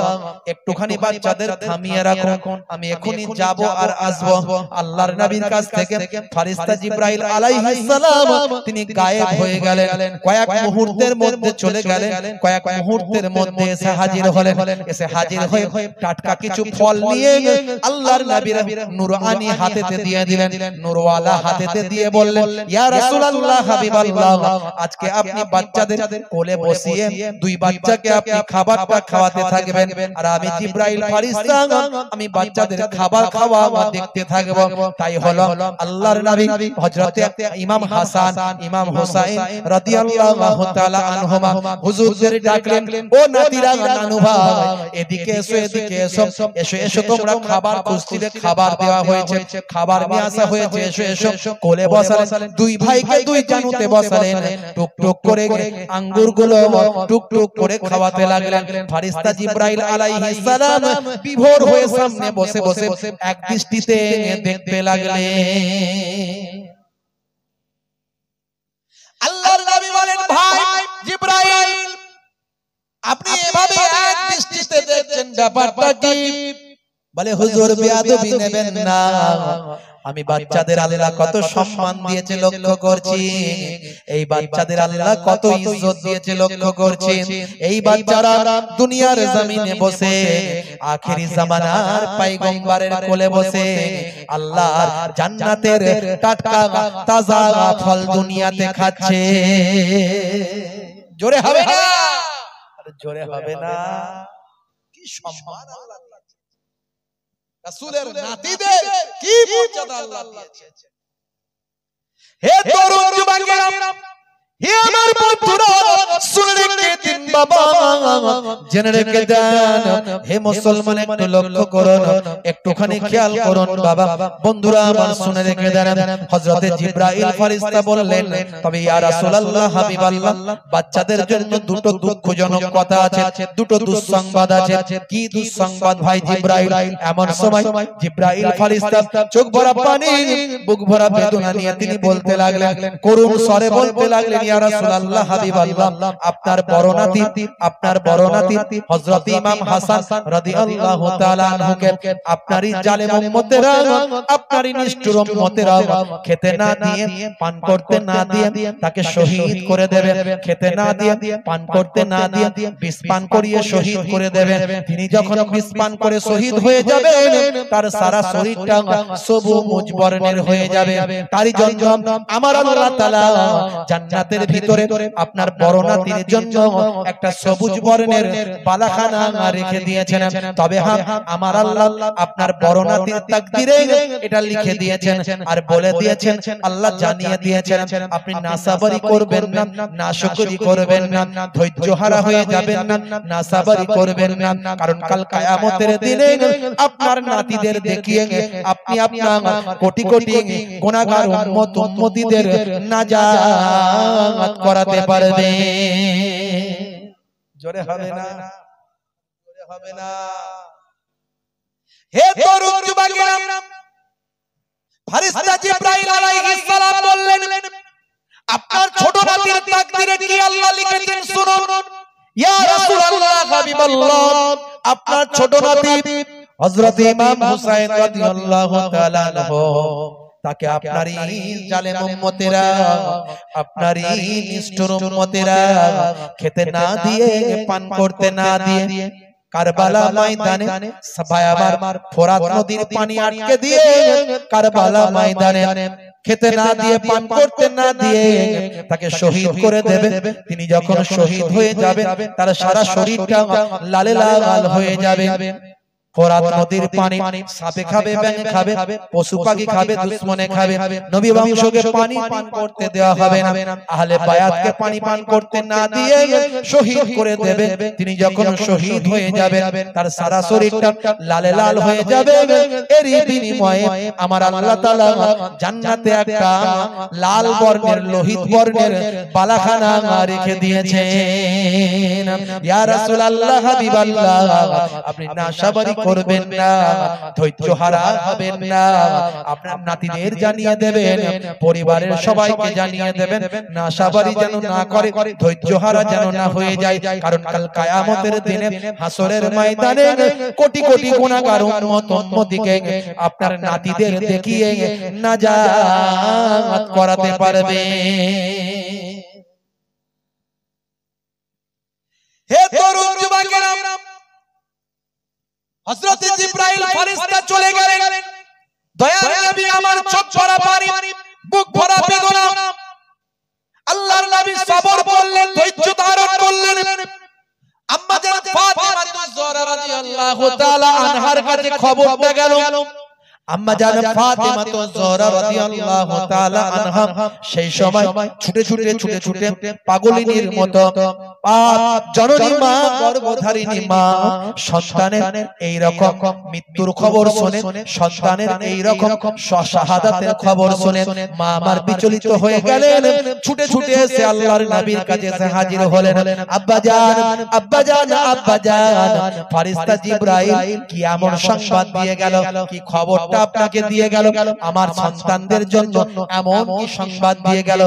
একটুখানি বাচ্চাদের থামিয়ে রাখুন, আমি এখনি যাব আর আসব। আল্লাহর নবীর কাছ থেকে ফেরেশতা জিবরাইল আলাইহিস সালাম তিনি গায়েব হয়ে গেলেন। কয়েক মুহূর্তের মধ্যে চলে গেলেন, কয়েক মুহূর্তের মধ্যে এসে হাজির হলেন। এসে হাজির হয়ে টাটকা কিছু ফল নিয়ে আল্লাহর নবীর নুরানি হাতেতে দিয়ে দিলেন। নুরওয়ালা বালা হাতেতে দিয়ে বললেন, ইয়া রাসূলুল্লাহ হাবিবাল্লাহ, আজকে আপনি বাচ্চাদের কোলে বসিয়ে দুই বাচ্চাকে আপনি খাবারটা খাওয়াতে থাকবেন, আর আমি জিবরাইল ফেরেশতা আমি বাচ্চাদের খাবার খাওয়া দেখতে থাকব। তাই হলো আল্লাহর নবী হযরত ইমাম হাসান ইমাম হুসাইন রাদিয়াল্লাহু তাআলা আনহুমা হুজুরদের ডাকলেন, ও নাতিরা নানু ভাই, এদিকে এসো, এদিকে এসো, এসো এসো, তোমরা খাবার খুঁজছিলে, খাবার দেওয়া হয়েছে, খাবার নিয়ে আসা হয়েছে, এসো এসো। কোলে বসালেন, দুই ভাইকে দুই জানুতে বসালেন, টুক টুক করে আঙ্গুরগুলো টুক টুক করে খাওয়াতে লাগলেন। ফেরেশতা জিবরাইল আলাইহিস সালাম বিভোর হয়ে সামনে বসে বসে এক দৃষ্টিতে দেখতে লাগলেন। আল্লাহর নবী বলেন, ভাই জিবরাইল, আপনি এভাবে এক দৃষ্টিতে দেখছেন, ব্যাপারটা কি? বলে, হুজুর বেয়াদবি নেবেন না, আমি বাচ্চাদের আল্লাহ কত সম্মান দিয়েছে লক্ষ্য করছি, এই বাচ্চাদের আল্লাহ কত ইজ্জত দিয়েছে লক্ষ্য করছি। এই বাচ্চারা দুনিয়ার জমিনে বসে আখেরি জামানার পয়গম্বরের কোলে বসে আল্লাহর জান্নাতের টাটকা তাজা ফল দুনিয়াতে খাচ্ছে। জোরে হবে না? আরে জোরে হবে না? কি সম্মান আল্লাহ দিয়েছে, রাসূলের নাতিদের কি মর্যাদা আল্লাহ দিয়েছে। হে তরুণ যুবকেরা, হে আমার বন্ধুরা, শুনে রেখে দিন বাবা, জেনে রেখে দেন। হে মুসলমান, একটু লক্ষ্য করুন, একটুখানি খেয়াল করুন বাবা বন্ধুরা আমার, শুনে রেখে দেন। হযরতে জিবরাইল ফেরেশতা বললেন, তবে ইয়া রাসূলুল্লাহ হাবিবাল্লাহ, বাচ্চাদের জন্য দুটো দুঃখজনক কথা আছে, দুটো দুঃসংবাদ আছে। কি দুঃসংবাদ ভাই জিবরাইল? এমন সময় জিবরাইল ফেরেশতা চোখ ভরা পানি, বুক ভরা বেদনা নিয়ে তিনি বলতে লাগলেন, করুণ স্বরে বলতে লাগলেন, ইয়া রাসূলুল্লাহ হাবিবাল্লাহ, আপনার বড় নাতি হযরত ইমাম হাসান রাদিয়াল্লাহু তাআলা আনহুকে আপনারই জালেম উম্মতেরা, আপনারই নিষ্ঠুর উম্মতেরা খেতে না দিয়ে, পান করতে না দিয়ে তাকে শহীদ করে দেবে। খেতে না দিয়ে, পান করতে না দিয়ে বিষ পান করিয়ে শহীদ করে দেবে। তিনি যখন বিষ পান করে শহীদ হয়ে যাবেন, তার সারা শরীরটা সবুজ বর্ণের হয়ে যাবে। তারই জন্য আমার আল্লাহ তাআলা জান্নাতের ভিতরে আপনার বড় নাতির জন্য একটা সবুজ বর্ণের বালাখানা রেখে দিয়েছেন। তবে হ্যাঁ, আমার আল্লাহ আপনার বড় নাতির তাকদীরে এটা লিখে দিয়েছেন আর বলে দিয়েছেন, আল্লাহ জানিয়ে দিয়েছেন, আপনি নাসাবারি করবেন না, নাশুকরি করবেন না, ধৈর্যহারা হয়ে যাবেন না, নাসাবারি করবেন না, কারণ কাল কিয়ামতের দিনে আপনার নাতিদের দেখিয়ে আপনি আপনার কোটি কোটি গুনাহগার উম্মতিদের নাজাত করাতে পারবে। জোরে হবে না? জোরে হবে না? হে তরুণ যুবকেরা, ফেরেশতা জিবরাইল আলাইহিস সালাম বললেন, আপনার ছোট নাতির তাকদীরে কি আল্লাহ লিখেছেন শুনুন। ইয়া রাসূলুল্লাহ হাবিবাল্লাহ, আপনার ছোট নাতি হযরত ইমাম হুসাইন রাদিয়াল্লাহু তাআলা আনহু, তাকে আপনারই জালেম উম্মতেরা, আপনারই নিষ্ঠুর উম্মতেরা খেতে না দিয়ে, পান করতে না দিয়ে কারবালা ময়দানে ভয়াবহ ফোরাত নদীর পানি আটকে দিয়ে কারবালা ময়দানে খেতে না দিয়ে, পান করতে না দিয়ে তাকে শহীদ করে দেবে। তিনি যখন শহীদ হয়ে যাবে, তার সারা শরীরটা লালে লাল হয়ে যাবে। ফোরাত নদীর পানি সাপে খাবে, ব্যাঙে খাবে, পশু পাখি খাবে, দুশমনে খাবে, নবী বংশকে পানি পান করতে দেওয়া হবে না। আহলে বায়াতকে পানি পান করতে না দিয়ে শহীদ করে দেবে। তিনি যখন শহীদ হয়ে যাবে, তার সারা শরীরটা লালে লাল হয়ে যাবে। এরই বিনিময়ে আমার আল্লাহ তাআলা জান্নাতে একটা লাল বর্ণের, লোহিত বর্ণের বালাখানা রেখে দিয়েছেন। ইয়া রাসূলুল্লাহ হাবিবাল্লাহ, আপনি নাশাবারি করবেন না, ধৈর্যহারা হবেন না, আপনার নাতিদের জানিয়ে দেবেন, পরিবারের সবাইকে জানিয়ে দেবেন, নাশাবারি যেন না করে, ধৈর্যহারা যেন না হয়ে যায়। কারণ কাল কিয়ামতের দিনে হাসরের ময়দানে কোটি কোটি গুনাহগার উম্মতকে আপনার নাতিদের দেখিয়ে নাজাত করাতে পারবে। হে তরুণ যুবকেরা, হযরত জিবরাইল ফেরেশতা চলে গেলেন, দয়ার নবী আমার চোখ ভরা পানি, বুক ভরা বেদনা। আল্লাহর নবী সবর করলেন, ধৈর্য ধারণ করলেন। আম্মা জান ফাতেমা তুজ-জোহরা রাদিয়াল্লাহু তাআলা আনহার কাছে খবরটা গেল। আম্মা জান ফাতেমা তুজ-জোহরা রাদিয়াল্লাহু তাআলা আনহা সেই সময় ছুটে ছুটে পাগলিনীর মতো জননী মা, গর্ভধারিণী মা সন্তানের এই রকম মৃত্যুর খবর শুনে, সন্তানের এই রকম শাহাদাতের খবর শুনে মা আমার বিচলিত হয়ে গেলেন। ছুটে এসে আল্লাহর নবীর কাছে এসে হাজির হলেন। আব্বা জান, আব্বা জান, আব্বা জান, ফেরেশতা জিবরাইল কি এমন সংবাদ দিয়ে গেল, কি খবরটা আপনাকে দিয়ে গেল? আমার সন্তানদের জন্য এমন কি সংবাদ দিয়ে গেল?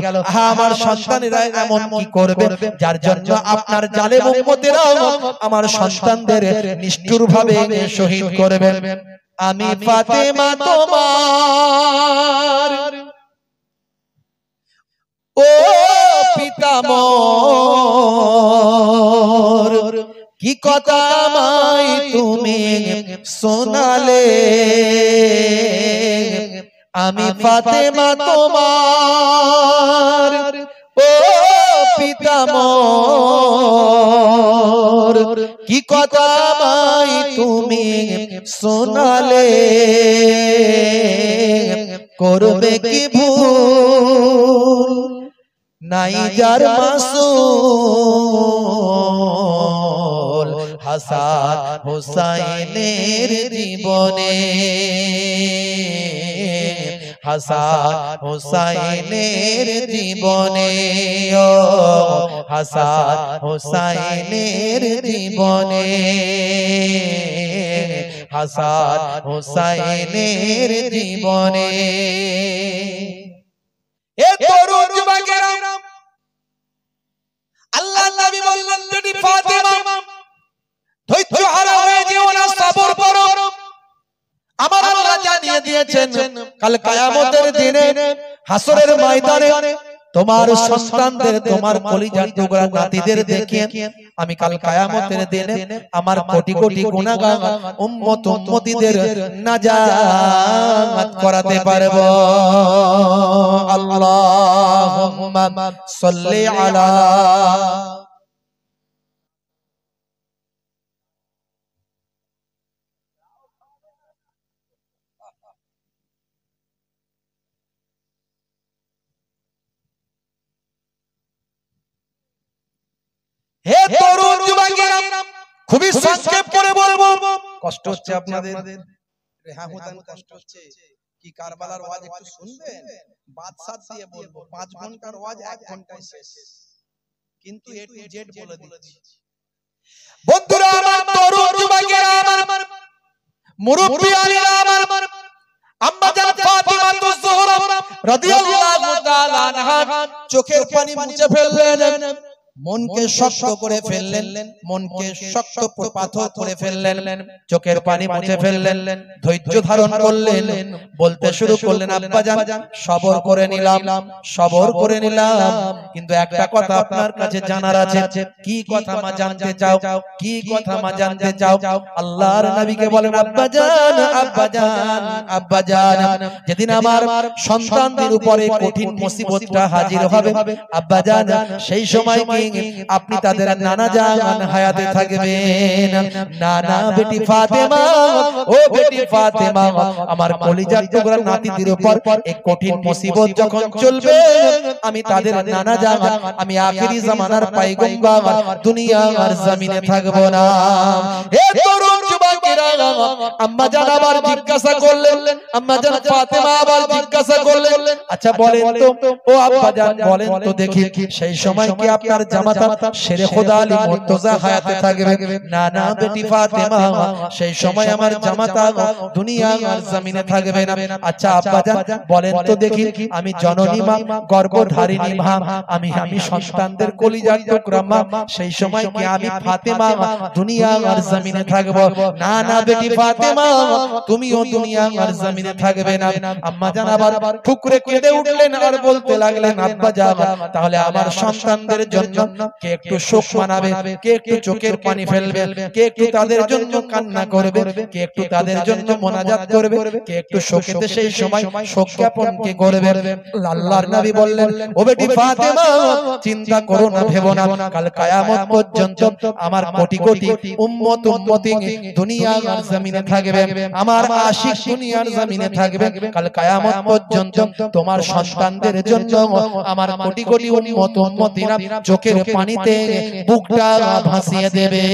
আমার সন্তানেরা এমন কি করবে যার জন্য আপনার জালেম উম্মতেরা আমার সন্তানদের নিষ্ঠুরভাবে শহীদ করবে? আমি ফাতেমা তোমার ও পিতামহ, কি কথা আমায় তুমি শোনালে? আমি ফাতেমা তোমার ও পিতামহ, কি কথা আমায় তুমি শোনালে? করবে কি ভুল নাই যার মাসুল হাসান হুসাইনের জীবনে, হাসান হুসাইনের জীবনে, ও হাসান হুসাইনের জীবনে, হাসান হুসাইনের জীবনে। এ তরুণ যুবকেরা, আল্লাহর নবী বললেন, বেটি ফাতেমা ধৈর্য হারা হয়ে যেও না, সবর করো। আমার আল্লাহ জানিয়ে দিয়েছেন কাল কিয়ামতের দিনে হাসরের ময়দানে তোমার সন্তানদের, তোমার কলিজার টুকরা নাতিদের দেখে আমি কাল কিয়ামতের দিনে আমার কোটি কোটি গুনাহগার উম্মত উম্মতিদের নাজাত করাতে পারব। আল্লাহুম্মা সাল্লি আলা হে তরুণ যুবকেরা, খুবই সংক্ষেপ করে বলবো। কষ্ট হচ্ছে আপনাদের? রেহামুদান কষ্ট হচ্ছে কি? কারবালার ওয়াজ একটু শুনবেন? বাদশাহ দিয়ে বলবো 5 ঘন্টার ওয়াজ 1 ঘন্টায় শেষ, কিন্তু এ টু জেড বলে দিচ্ছি। বন্ধুরা আমার, তরুণ যুবকেরা আমার, মুরব্বি আলীরা আমার, আম্মা জান ফাতেমা তুজ-জোহরা রাদিয়াল্লাহু তাআলা আনহা চোখের পানি মুছে ফেললেন, মনকে শক্ত করে ফেললেন, মনকে শক্ত পাথর করে ফেললেন, চোখের পানি মুছে ফেললেন, ধৈর্য ধারণ করলেন, বলতে শুরু করলেন, আব্বা জান সবর করে নিলাম, সবর করে নিলাম, কিন্তু একটা কথা আপনার কাছে জানার আছে। কি কথা মা জানতে চাও? কি কথা মা জানতে চাও? আল্লাহর নবীকে বলেন, আব্বা জান, আব্বা জান, আব্বা জান, যেদিন আমার সন্তানদের উপরে কঠিন মুসিবতটা হাজির হবে আব্বা জান, সেই সময় কি আপনি তাদের নানা জান হায়াতে থাকবেন? নানা বেটি ফাতেমা, ও বেটি ফাতেমা, আমার কলিজার টুকরা নাতিদের উপর এক কঠিন মুসিবত যখন চলবে, আমি তাদের নানা জান, আমি আখেরি জামানার পয়গম্বর দুনিয়ার জমিনে থাকব না। হে তরুণ যুবকেরা, আম্মা জান আবার জিজ্ঞাসা করলেন, আম্মা জান ফাতেমা আবার জিজ্ঞাসা করলেন, আচ্ছা বলেন তো ও আব্বা জান, বলেন তো দেখি, সেই সময় কি আপনার জামাতা শেরে খোদা আলী মুর্তজা হায়াতে থাকবে? না না বেটি ফাতেমা, সেই সময় আমার জামাতা দুনিয়ার জমিনে থাকবে না। আচ্ছা আব্বা জান বলেন তো দেখি, আমি জননী মা, গর্ভধারিণী মা, আমি সন্তানদের কলিজার টুকরা মা, সেই সময় কি আমি ফাতেমা দুনিয়ার জমিনে থাকব? না না বেটি ফাতেমা তুমিও দুনিয়া আর জমিনে থাকবে না। আম্মা জান আবার ঠুকরে কেঁদে উঠলেন আর বলতে লাগলেন আব্বা জান তাহলে আমার সন্তানদের জন্য কে একটু শোক মানাবে, কে একটু চোখের পানি ফেলবে, কে একটু তাদের জন্য কান্না করবে, কে একটু তাদের জন্য মোনাজাত করবে, কে একটু শোকেতে সেই সময় শোক জ্ঞাপন কে করবে। আল্লাহর নবী বললেন ও বেটি ফাতেমা চিন্তা করো না, ভেবো না, কাল কিয়ামত পর্যন্ত আমার কোটি কোটি উম্মত উম্মতি দুনিয়া আর জমিনে থাকবে, আমার আশিক দুনিয়ার জমিনে থাকবে। কাল কিয়ামত পর্যন্ত তোমার সন্তানদের জন্য আমার কোটি কোটি উম্মত উম্মতিরা চোখের পানিতে বুকটা ভাসিয়ে দেবে।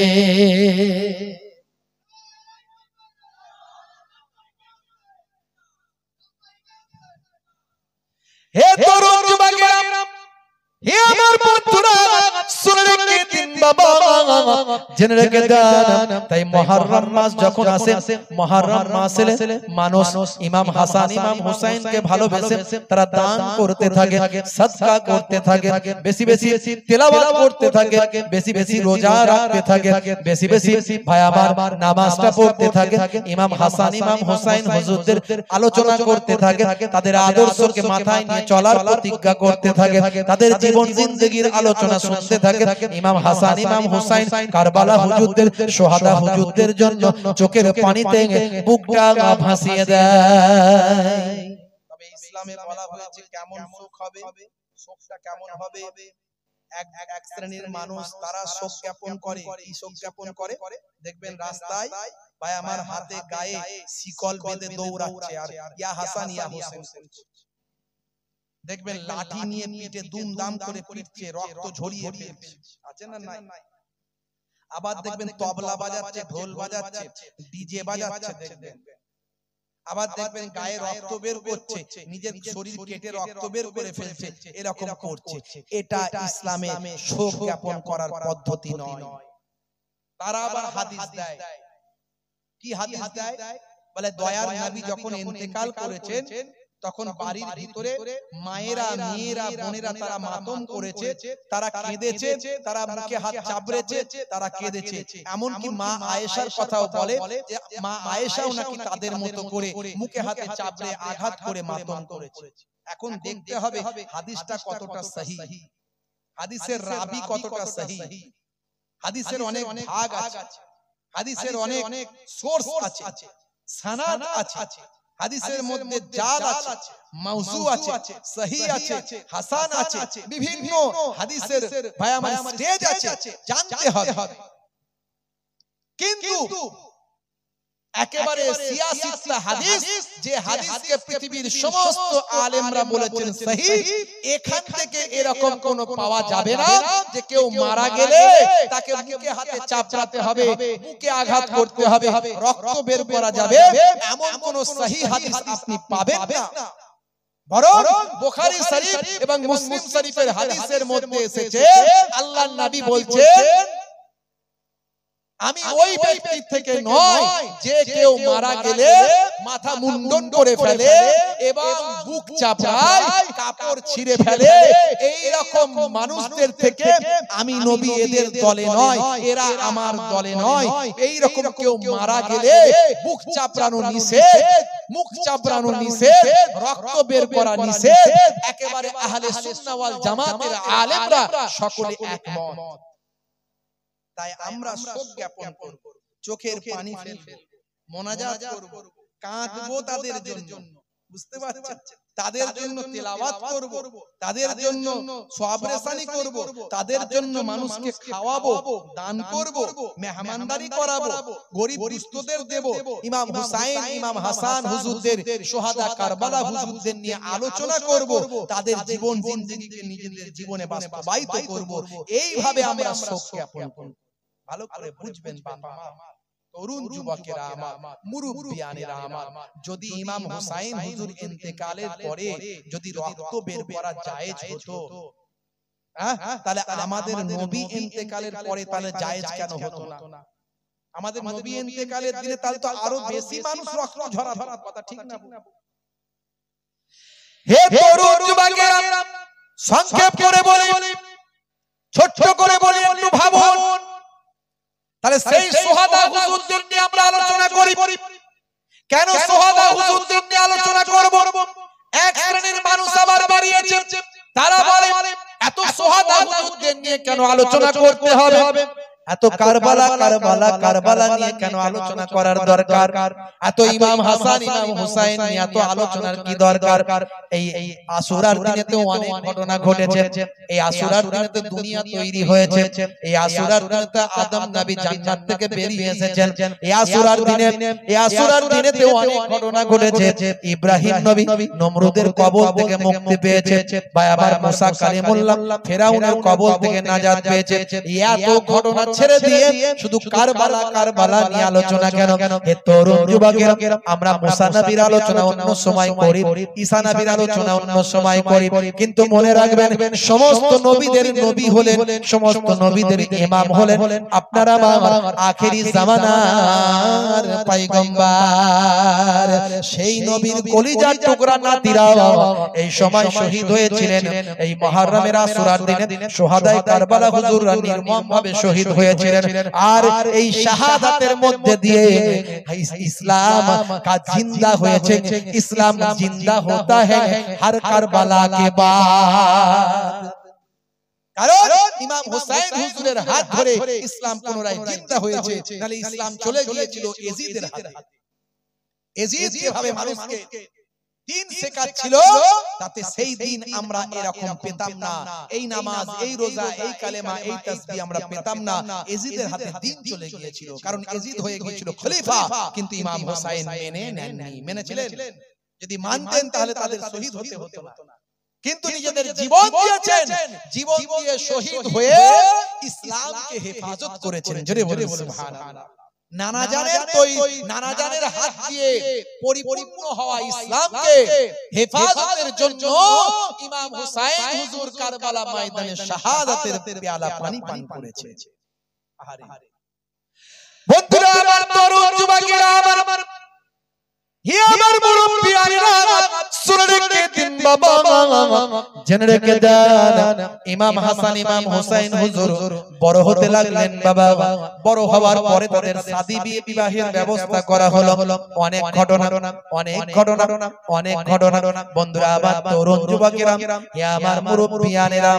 হে তরুণ যুবকেরা, হে আমার বন্ধুরা, শুনে রেখে দিন বাবা, জেনে রেখে দেন। তাই মুহররম মাস যখন আসে, মুহররম মাসে মানুষ ইমাম হাসান ইমাম হুসাইনকে ভালোবেসে তারা দান করতে থাকে, সাদকা করতে থাকে, বেশি বেশি তেলাওয়াত করতে থাকে, বেশি বেশি রোজা রাখতে থাকে, বেশি বেশি ভাই আমার নামাজটা পড়তে থাকে, ইমাম হাসান ইমাম হুসাইন হুজুরদের আলোচনা করতে থাকে, তাদের আদর্শকে মাথায় নিয়ে চলার প্রতিজ্ঞা করতে থাকে, তাদের জীবন জিন্দেগীর আলোচনা শুনতে থাকে। ইমাম হাসান ইমাম হুসাইন কারবালা হুজুরদের শোহাদা হুজুরদের জন্য চোখের পানিতে বুকটা ভাসিয়ে দেয়। তবে ইসলামে বলা হয়েছে কেমন শোক হবে, শোকটা কেমন হবে। এক শ্রেণীর মানুষ তারা শোক জ্ঞাপন করে, কি শোক জ্ঞাপন করে দেখবেন রাস্তায় ভাই আমার হাতে গায়ে শিকল বেঁধে দৌড়াচ্ছে আর ইয়া হাসান ইয়া হুসাইন করছে। দেখবেন লাঠি নিয়ে পিঠে দুমদাম করে পিটছে, রক্ত ঝরিয়ে ফেলছে, আছে না নাই? আবার দেখবেন তবলা বাজাচ্ছে, ঢোল বাজাচ্ছে, ডিজে বাজাচ্ছে, দেখবেন আবার দেখবেন গায়ে রক্ত বের করছে, নিজের শরীর কেটে রক্ত বের করে ফেলছে, এরকম করছে। এটা ইসলামে শোক জ্ঞাপন করার পদ্ধতি নয়। তারা আবার হাদিস দেয়, কি হাদিস দেয়? বলে দয়ার নবী যখন ইন্তেকাল করেছেন তখন বাড়ির ভিতরে মায়েরা মেয়েরা বোনেরা তারা মাতম করেছে, তারা কেঁদেছে, তারা মুখে হাত চাপড়েছে, তারা কেঁদেছে। এমনকি মা আয়েশার কথাও বলে যে মা আয়েশাও নাকি তাদের মতো করে মুখে হাতে চাপড়ে আঘাত করে মাতম করেছে। এখন দেখতে হবে হাদিসটা কতটা সহিহ, হাদিসের রাবি কতটা সহিহ, হাদিসের অনেক ভাগ আছে, হাদিসের অনেক সোর্স আছে, সনদ আছে, হাদিসের মধ্যে জাল আছে, মাউজু আছে, সহিহ আছে, হাসান আছে, বিভিন্ন হাদিসের ভাই আমার স্টেজ আছে, জানতে হবে। কিন্তু একেবারে সিয়াসিত্তা হাদিস, যে হাদিসকে পৃথিবীর সমস্ত আলেমরা বলেছেন সহিহ, এখান থেকে এরকম কোনো পাওয়া যাবে না যে কেউ মারা গেলে তাকে মুখে হাতে চাপড়াতে হবে, বুকে আঘাত করতে হবে, রক্ত বের করা যাবে, এমন কোন সহিহ হাদিস আপনি পাবেন না। বরং বুখারী শরীফ এবং মুসলিম শরীফের হাদিসের মধ্যে এসেছে আল্লাহর নবী বলছেন আমি ওই ব্যক্তি থেকে নয় যে কেউ মারা গেলে মাথা মুন্ডন করে ফেলে এবং বুক চাপড়ায়, কাপড় ছিঁড়ে ফেলে, এই রকম মানুষদের থেকে আমি নবী এদের দলে নয়, এরা আমার দলে নয়। এই রকম কেউ মারা গেলে বুক চাপড়ানো নিষেধ, মুখ চাপড়ানো নিষেধ, রক্ত বের করা নিষেধ। একেবারে আহলে সুন্নাহ ওয়াল জামাতের আলেমরা সকলে একমত। তাই আমরা শোক জ্ঞাপন করব, চোখের পানি ফেলবো, মোনাজাত করব, কাঁদবো তাদের জন্য, বুঝতে পারছেন? তাদের জন্য তেলাওয়াত করব, তাদের জন্য সওয়াবরেসানি করব, তাদের জন্য মানুষকে খাওয়াবো, দান করব, মেহমানদারি করাবো, গরিব দুস্থদের দেব। ইমাম হুসাইন ইমাম হাসান হুজুরদের শোহাদা কারবালা হুজুরদের নিয়ে আলোচনা করব, তাদের জীবন জিন্দেগিকে নিজেদের জীবনে বাস্তবায়িত করব। এইভাবে আমরা শোক জ্ঞাপন করব। ভালো করে বুঝবেন বাবা মা, তরুণ যুবকেরা আমার, মুরব্বিয়ানেরা আমার, যদি ইমাম হুসাইন হুজুর ইন্তেকালের পরে যদি রক্ত বের করা জায়েজ হতো, তাহলে আমাদের নবী ইন্তেকালের পরে তাহলে জায়েজ কেন হতো না? আমাদের নবী ইন্তেকালের দিনে তাহলে তো আরো বেশি মানুষ রক্ত ঝরার কথা, ঠিক না? হে তরুণ যুবকেরা, সংক্ষেপ করে বলি, ছোট্ট করে বলি, একটু ভাবুন। তাহলে সেই সোহাদা হুজুরদের নিয়ে আমরা আলোচনা করি। কেন সোহাদা হুজুরদের নিয়ে আলোচনা করব? এক শ্রেণীর মানুষ আবার বেরিয়েছে, তারা বলে এত সোহাদা হুজুরদের নিয়ে কেন আলোচনা করতে হবে, এত কারবালা কারবালা কারবালা নিয়ে কেন আলোচনা করার দরকার, এত ইমাম হাসান ইমাম হুসাইন নিয়ে এত আলোচনার কি দরকার? এই আশুরার দিনে তো অনেক ঘটনা ঘটেছে, এই আশুরার দিনে তো দুনিয়া তৈরি হয়েছে, এই আশুরার দিনে তো আদম নবী জান্নাত থেকে বেরিয়ে এসেছেন, এই আশুরার দিনে তো অনেক ঘটনা ঘটেছে। ইব্রাহিম নবী নমরুদের কবল থেকে মুক্তি পেয়েছে, ভাই আবার মুসা কালিমুল্লাহ ফেরাউনের কবল থেকে নাজাত পেয়েছে। এত ঘটনা ছেড়ে দিয়ে শুধু কারবালা কারবালা নিয়ে আলোচনা কেন? হে তরুণ যুবকেরা, আমরা মুসা নবীর আলোচনা অন্য সময় করি, ঈসা নবীর আলোচনা অন্য সময় করি, কিন্তু মনে রাখবেন সমস্ত নবীদের নবী হলেন, সমস্ত নবীদের ইমাম হলেন আপনারা আমার আখেরি জামানার পয়গম্বর। সেই নবীর কলিজার টুকরা নাতিরা এই সময় শহীদ হয়েছিলেন। এই মুহররমের আশুরার দিনে সোহাদায়ে কারবালা হুজুররা নির্মমভাবে শহীদ হয়েছিলেন। আর এই শাহাদাতের মধ্যে দিয়ে ইসলাম का जिंदा হয়েছে। ইসলাম जिंदा होता है हर কারবালা के बाद। কারণ ইমাম হুসাইন হুজুরের হাত ধরে ইসলাম পুনরায় জিন্দা হয়েছে, নালে ইসলাম চলে গিয়েছিল এজিদের হাতে। এজিদ যেভাবে মানুষকে দিন শেখাচ্ছিল, তাতে সেই দিন আমরা এরকম পেতাম না। এই নামাজ, এই রোজা, এই কালেমা, এই তাসবিহ আমরা পেতাম না। এজিদের হাতে দিন চলে গিয়েছিল, কারণ এজিদ হয়ে গিয়েছিল খলিফা, কিন্তু ইমাম হুসাইন মেনে নেননি। মেনেছিলেন? যদি মানতেন তাহলে তাদের শহীদ হতে হতো না, কিন্তু নিজেদের জীবন দিয়েছেন, জীবন দিয়ে শহীদ হয়ে ইসলামকে হেফাজত করেছেন। জোরে বলুন সুবহানাল্লাহ। নানাজানের হাত দিয়ে পরিপূর্ণ হওয়া ইসলামকে হেফাজতের জন্য ইমাম হুসাইন হুজুর কারবালা ময়দানে শাহাদাতের পেয়ালা পানি পান করেছে। বন্ধুরা আমার, তরুণ যুবকেরা আমার, হে আমার মুরব্বিয়ানেরা, শুনে রেখে দিন বাবা, জেনে রেখে দেন, ইমাম হাসান ইমাম হুসাইন হুজুর বড় হতে লাগলেন। বাবা বড় হওয়ার পরে তাদের শাদী বিবাহের ব্যবস্থা করা হলো। অনেক ঘটনা। বন্ধুরা আমার, তরুণ যুবকেরা, হে আমার মুরব্বিয়ানেরা,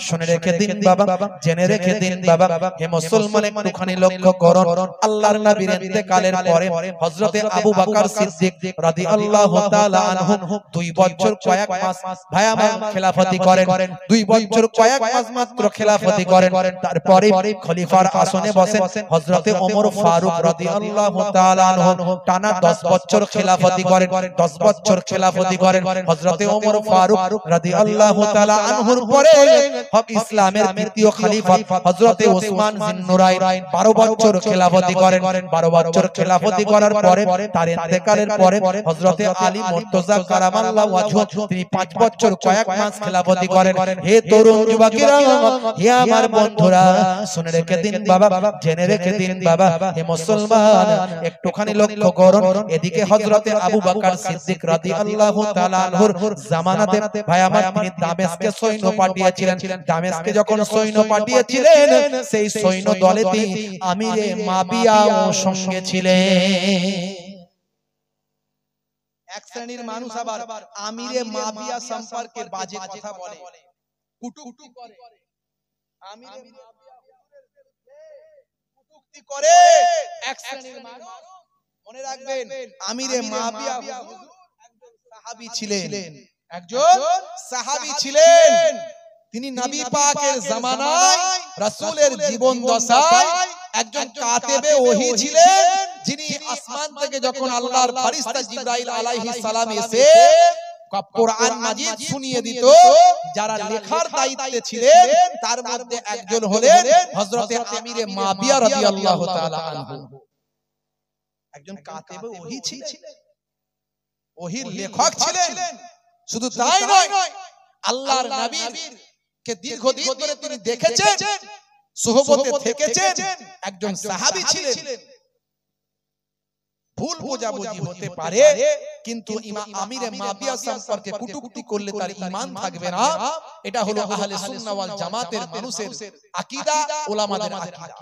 শুনে রেখে দিন বাবা, জেনে রেখে দিন বাবা, হে মুসলমান একটুখানি লক্ষ্য করুন। আল্লাহর নবীর ইন্তেকালের পরে হযরতে আবু বকর সিদ্দিক রাদিয়াল্লাহু তাআলা আনহু 2 বছর কয়েক মাস ভাই আমার খেলাফতি করেন। 2 বছর কয়েক মাস মাত্র খেলাফতি করেন। তারপরে খলিফার আসনে বসেন হযরতে ওমর ফারুক রাদিয়াল্লাহু তাআলা আনহু। টানা 10 বছর খেলাফতি করেন। 10 বছর খেলাফতি করেন হযরতে ওমর ফারুক রাদিয়াল্লাহু তাআলা আনহুর পরে ইসলামের দ্বিতীয় খলিফা হযরতে ওসমান জিন্নুরাইন 12 বছর খেলাফতি করেন। 12 বছর খেলাফতি করার পরে তার ইন্তেকালের পরে হযরতে আলী মুর্তজা কারামাল্লাহু ওয়াজহু তিনি 5 বছর কয়েক মাস খেলাফতি করেন। হে তরুণ যুবকেরা, হে আমার বন্ধুরা, শুনে রেখে দিন বাবা, জেনে রেখে দিন বাবা, হে মুসলমান একটুখানি লক্ষ্য করুন। এদিকে হযরতে আবু বকর সিদ্দিক রাদিয়াল্লাহু তাআলা আনহুর জামানাতে ভাই আমার তিনি দামেস্কে সৈন্য পাঠিয়েছিলেন। দামেস্কে যখন সৈন্য পাঠিয়েছিলেন, সেই সৈন্য দলেতে আমিরে মাবিয়াও সঙ্গে ছিলেন। এক শ্রেণীর মানুষ আবার আমিরে মাবিয়া সম্পর্কে বাজে কথা বলে, কটূক্তি করে, আমিরে মাবিয়া কটূক্তি করে। এক শ্রেণীর মানুষ, মনে রাখবেন, আমিরে মাবিয়া হুজুর একজন সাহাবী ছিলেন, একজন সাহাবী ছিলেন। তিনি নবী পাকের জামানায় রাসূলের জীবন দশায় একজন কাতেবে ওহী ছিলেন, যিনি আসমান থেকে যখন আল্লাহর ফেরেশতা জিবরাইল আলাইহিস সালাম এসে কোরআন মাজিদ শুনিয়ে দিত, যারা লেখার দায়িত্বে ছিলেন তার মধ্যে একজন হলেন হযরতে আমিরে মাবিয়া রাদিয়াল্লাহু তাআলা আনহু। একজন কাতেবে ওহী ছিলেন, ওহীর লেখক ছিলেন। শুধু তাই নয়, আল্লাহর নবীর কে দীর্ঘদিন ধরে তিনি দেখেছেন, সোহবতে থেকেছেন, একজন সাহাবী ছিলেন। ভুল বোঝাবুঝি হতে পারে, কিন্তু আমিরে মাবিয়া সম্পর্কে কটূক্তি করলে তার ঈমান থাকবে না। এটা হলো আহলে সুন্নাহ ওয়াল জামাতের মানুষের আকীদা, উলামাদের আকীদা।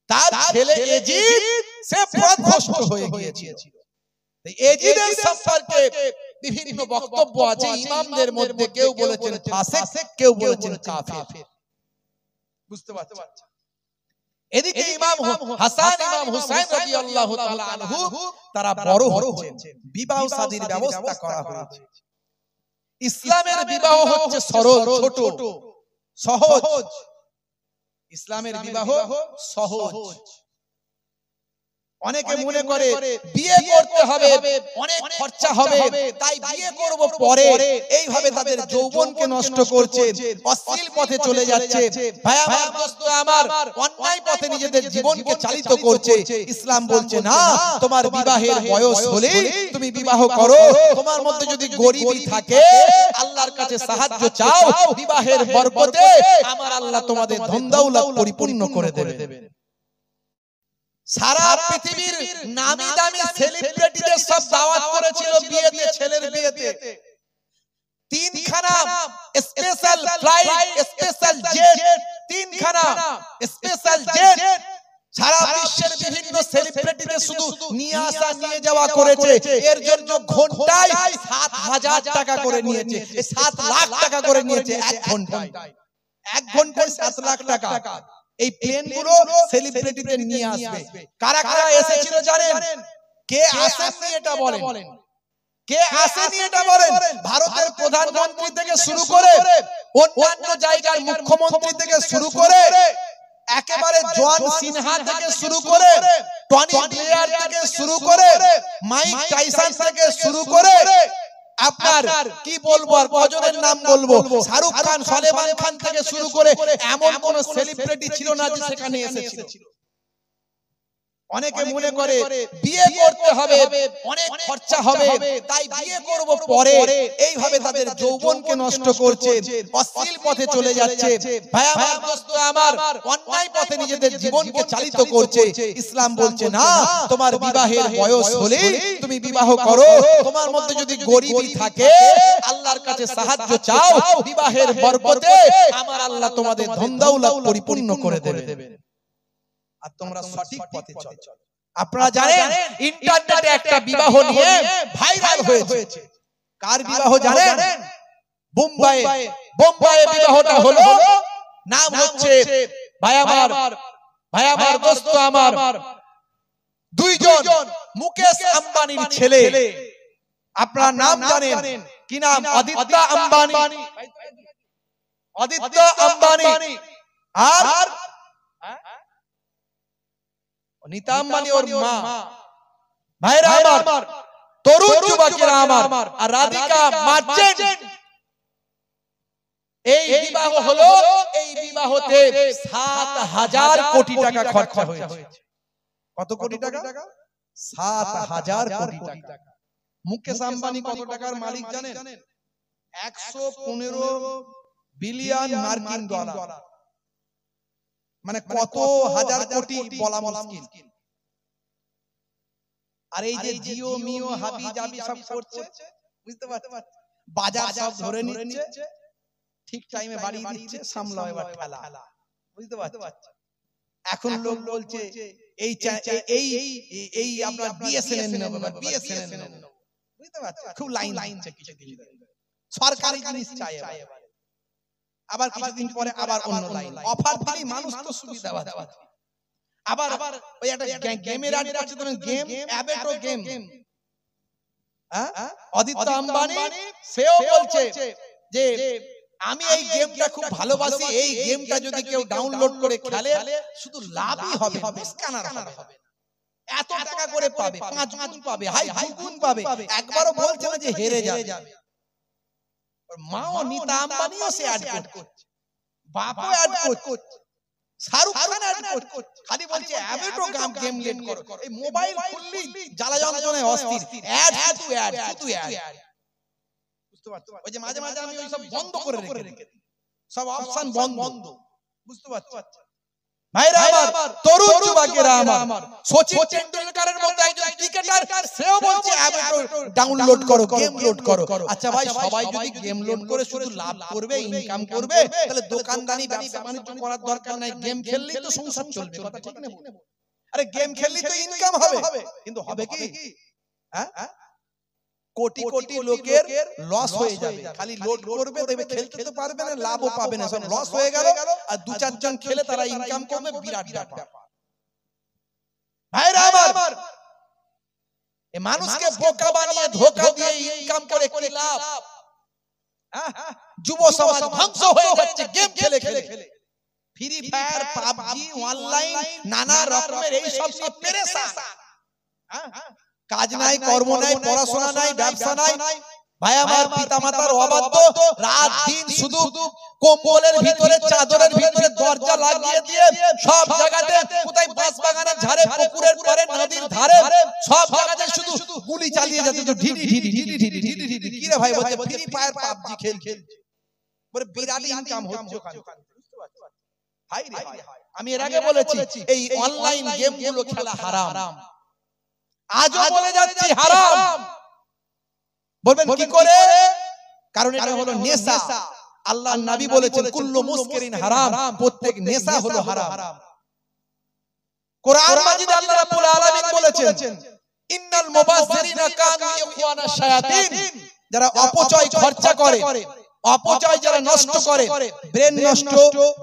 তার ছেলে এজিদ সে পথভ্রষ্ট হয়ে গিয়েছিল। এজিদের সম্পর্কে বিভিন্ন বক্তব্য আছে ইমামদের মধ্যে, কেউ বলেছেন ফাসিক, কেউ বলেছেন কাফির। বুঝতে পারছেন? এদিকে ইমাম হাসান ইমাম হুসাইন রাদিয়াল্লাহু তাআলা আনহু তারা বড় হচ্ছেন, বিবাহ শাদীর ব্যবস্থা করা হয়েছে। ইসলামের বিবাহ হচ্ছে সরল, ছোট, সহজ। ইসলামের বিবাহ সহজ। অনেকে মনে করে বিয়ে করতে হবে, অনেক খরচা হবে, তাই বিয়ে করব পরে, এইভাবে তাদের যৌবনকে নষ্ট করছে, অশ্লীল পথে চলে যাচ্ছে। ভাই আমার, দোস্ত আমার, অন্যায় পথে নিজেদের জীবনকে চালিত করছে। ইসলাম বলছে না, তোমার বিবাহের বয়স হলেই তুমি বিবাহ করো। তোমার মধ্যে যদি গরিবী থাকে, আল্লাহর কাছে সাহায্য চাও, বিবাহের বরকতে আমার আল্লাহ তোমাদের ধন দৌলত পরিপূর্ণ করে দেবে। সারা পৃথিবীর নামি দামি সেলিব্রিটিদের সব দাওয়াত করেছিল বিয়েতে, ছেলের বিয়েতে। 3খানা স্পেশাল ফ্লাইট, স্পেশাল জেট, 3খানা স্পেশাল জেট সারা বিশ্বের বিভিন্ন সেলিব্রিটিদের শুধু নিয়ে আসা নিয়ে যাওয়া করেছে। এর জন্য ঘন্টায় 7,000 টাকা করে নিয়েছে, 7 লাখ টাকা করে নিয়েছে এক ঘন্টায়। 1 ঘন্টায় 7 লাখ টাকা। এই প্লেন গুলো সেলিব্রিটিদের নিয়ে আসবে। কারা কারা এসেছিল জানেন? কে আসেননি এটা বলেন? কে আসেনি এটা বলেন? ভারতের প্রধানমন্ত্রী থেকে শুরু করে অন্যান্য জায়গার মুখ্যমন্ত্রী থেকে শুরু করে একেবারে জন সিনহা থেকে শুরু করে টনি ব্লেয়ার থেকে শুরু করে মাইক টাইসন থেকে শুরু করে আপনার কি বলবো আর কজনের নাম বলবো, শাহরুখ খান, সলেমান খান থেকে শুরু করে এমন কোন সেলিব্রিটি ছিল না যে সেখানে এসেছিল। অনেকে মনে করে বিয়ে করতে হবে, অনেক খরচা হবে, তাই বিয়ে করব পরে, এইভাবে তাদের যৌবনকে নষ্ট করছে, অশ্লীল পথে চলে যাচ্ছে। ভাই আমার, দোস্ত আমার, অন্যায় পথে নিজেদের জীবনকে চালিত করছে। ইসলাম বলছে না, তোমার বিবাহের বয়স হলেই তুমি বিবাহ করো। তোমার মধ্যে যদি গরিবী থাকে, আল্লাহর কাছে সাহায্য চাও, বিবাহের বরকতে আমার আল্লাহ তোমাদের ধন দৌলত পরিপূর্ণ করে দেবে। আর তোমরা সঠিক পথে চলো। আপনারা জানেন ইন্টারনেটে একটা বিবাহ নিয়ে ভাইরাল হয়েছে। কার বিবাহ জানেন? বোম্বাইয়ে বিবাহটা হলো। নাম হচ্ছে ভাই আমার দোস্ত আমার, 2 জন মুকেশ আম্বানির ছেলে। আপনারা নাম জানেন কি নাম? আদিত্য আম্বানি আর নীতা আম্বানি ওর মা। ভাইরা আমার, তরুণ যুবকেরা আমার, আর রাধিকা মার্চেন্ট, এই বিবাহ হলো। এই বিবাহতে 7,000 কোটি টাকা খরচা হয়েছে। কত কোটি টাকা? 7,000 কোটি টাকা। মুকেশ আম্বানি কত টাকার মালিক জানেন? 115 বিলিয়ন মার্কিন ডলার। মানে কত হাজার কোটি বলা মুশকিল। আর এই যে জিও মিও হাবি জাবি সব করছে, বুঝতে পারছেন? বাজার সব ধরে নিচ্ছে, ঠিক টাইমে বাড়ি দিচ্ছে, সামলাও এবার ঠেলা। বুঝতে পারছেন? এখন লোক বলছে এই আপনার বিএসএনএল নেব, বিএসএনএল নেব। বুঝতে পারছেন? খুব লাইন কিছুদিন সরকারি জিনিস চাই এবার। আবার কিছুদিন পরে আবার অন্য লাইন অফার দিলেই মানুষ তো সুবিধা পাচ্ছে। আবার ওই একটা গেমের আড্ডা আছে, ধরেন গেম, অ্যাবেটো গেম। আদিত্য আম্বানি সেও বলছে যে আমি এই গেমটা খুব ভালোবাসি, এই গেমটা যদি কেউ ডাউনলোড করে খেলে শুধু লাভই হবে, মিসকানার হবে। এত টাকা করে পাবে, 5 গুণ পাবে, হাই 2 গুণ পাবে। একবারও বলছে না যে হেরে যাবে। মাও নীতা আম্বানিও সে অ্যাড করছে, বাপও অ্যাড করছে, শাহরুখ খান অ্যাড করছে। খালি বলছে অ্যাবেটো গেম লেট করো। এই মোবাইল খুললেই জ্বালা যন্ত্রণায় অস্থির। অ্যাড শুধু অ্যাড। বুঝতে পারছো? ওই যে মাঝে মাঝে আমি ওই সব বন্ধ করে রেখে দিই, সব অপশন বন্ধ। বুঝতে পারছো? ভাইরা আমার, তরুণ যুবকেরা আমার, সচিন টেন্ডুলকারের মতো একজন ক্রিকেটার, সেও বলছে অ্যাবেটো ডাউনলোড করো, গেম লোড করো। আচ্ছা ভাই, সবাই যদি গেম লোড করে শুধু লাভ করবে, ইনকাম করবে, তাহলে দোকানদানি ব্যবসা বাণিজ্য করার দরকার নাই, গেম খেললেই তো সংসার চলবে। কথা ঠিক না? আরে গেম খেললেই তো ইনকাম হবে, কিন্তু হবে কি? হ্যাঁ, কোটি কোটি লোকের লস হয়ে যাবে। খালি লোড করবে, দেখবে খেলতে তো পারবে না, লাভও পাবে না, সব লস হয়ে গেল। আর দু চারজন খেলে তারা ইনকাম করবে, বিরাট ব্যাপার। ভাইরা আমার, এই মানুষকে বোকা বানিয়ে ধোঁকা দিয়ে ইনকাম করে কি লাভ? যুব সমাজ ধ্বংস হয়ে যাচ্ছে গেম খেলে খেলে। ফ্রি ফায়ার, পাবজি, অনলাইন নানা রকমের এই সব নিয়ে পেরেশান। কাজ নাই, কর্ম নাই, পড়াশোনা নাই, ব্যবসা নাই। ভাই আমার, পিতামাতার অবাধ্য, রাত দিন শুধু কম্বলের ভিতরে, চাদরের ভিতরে দরজা লাগিয়ে দিয়ে সব জায়গাতে, কোথায় বাঁশ বাগানের ধারে, পুকুরের পারে, নদীর ধারে, সব জায়গাতে শুধু গুলি চালিয়ে যাচ্ছে। তো ঢিডি ঢিডি ঢিডি ঢিডি ঢিডি ঢিডি কি রে ভাই? বলছে ফ্রি ফায়ার, পাবজি খেল খেল, বলে বিরাট ইনকাম হচ্ছে ওখানে। ভাই রে ভাই, আমি এর আগে বলেছি এই অনলাইন গেম গুলো খেলা হারাম। আজও বলে যাচ্ছি হারাম। বলবেন কি করে? কারণ এটা হলো নেশা। আল্লাহর নবী বলেছেন কুল্লু মুসকিরিন হারাম, প্রত্যেক নেশা হলো হারাম। কোরআন মাজিদে আল্লাহ রাব্বুল আলামিন বলেছেন ইন্নাল মুবাসসিরিনা কানু ইখওয়ানাশ শায়াতিন, যারা অপচয় খরচা করে, অপচয় যারা নষ্ট করে, ব্রেন নষ্ট,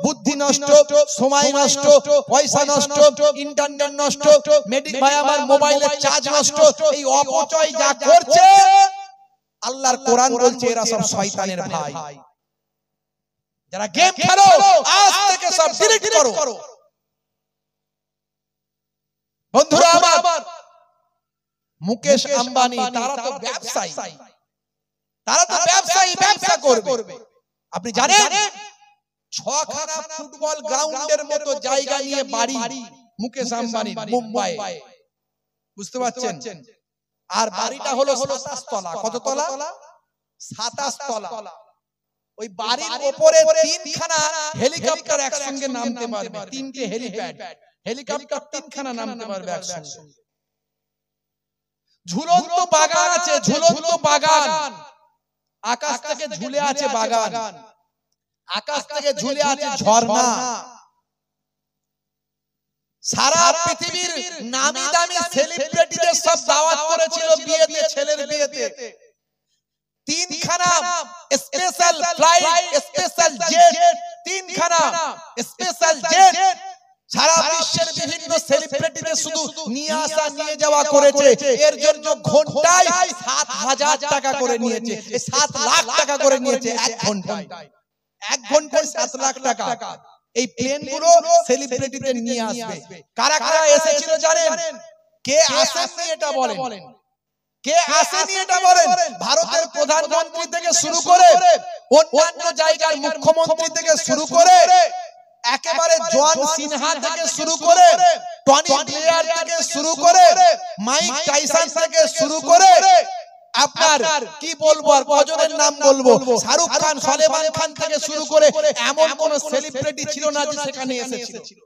বুদ্ধি নষ্ট, সময় নষ্ট, পয়সা নষ্ট, ইন্টারনেট নষ্ট, ভাই আমার মোবাইলের চার্জ নষ্ট, এই অপচয় যা করছে, আল্লাহর কোরআন বলছে এরা সব শয়তানের ভাই। যারা গেম খেলো, আজ থেকে সব ডিলিট করো। বন্ধুরা আমার, মুকেশ আম্বানি তারা তো ব্যবসায়ী, ব্যবসা করবে। আপনি জানেন 6খানা ফুটবল গ্রাউন্ডের মতো জায়গা নিয়ে বাড়ি মুকেশ আম্বানি মুম্বাই, বুঝতে পারছেন? আর বাড়িটা হলো 27 তলা। কত তলা? 27 তলা। ওই বাড়ির উপরে 3খানা হেলিকপ্টার একসঙ্গে নামতে পারবে, 3টে হেলিপ্যাড, হেলিকপ্টার 3খানা নামতে পারবে একসঙ্গে। ঝুলন্ত বাগান আছে, ঝুলন্ত বাগান। আকাশ থেকে ঝুলে আছে বাগান, আকাশ থেকে ঝুলে আছে ঝর্ণা। সারা পৃথিবীর নামি দামি সেলিব্রিটিদের সব দাওয়াত করেছিল বিয়েতে, ছেলের বিয়েতে। 3খানা স্পেশাল ফ্লাইট, স্পেশাল জেট, 3খানা স্পেশাল জেট সারা বিশ্বের বিভিন্ন সেলিব্রিটিদের শুধু নিয়ে আসা নিয়ে যাওয়া করেছে। এর জন্য ঘন্টায় 7,000 টাকা করে নিয়েছে, 7 লাখ টাকা করে নিয়েছে এক ঘন্টায়। 1 ঘন্টায় 7 লাখ টাকা। এই প্লেন গুলো সেলিব্রিটিদের নিয়ে আসবে। কারা কারা এসেছিল জানেন? কে আসেননি এটা বলেন? কে আসেনি এটা বলেন? ভারতের প্রধানমন্ত্রী থেকে শুরু করে, অন্যান্য জায়গার মুখ্যমন্ত্রী থেকে শুরু করে, একেবারে জন সিনহা থেকে শুরু করে, টনি ব্লেয়ার থেকে শুরু করে, মাইক টাইসন থেকে শুরু করে, আপনার কি বলবো আর কজনের নাম বলবো, শাহরুখ খান, সলেমান খান থেকে শুরু করে এমন কোন সেলিব্রিটি ছিল না যে সেখানে এসেছিল।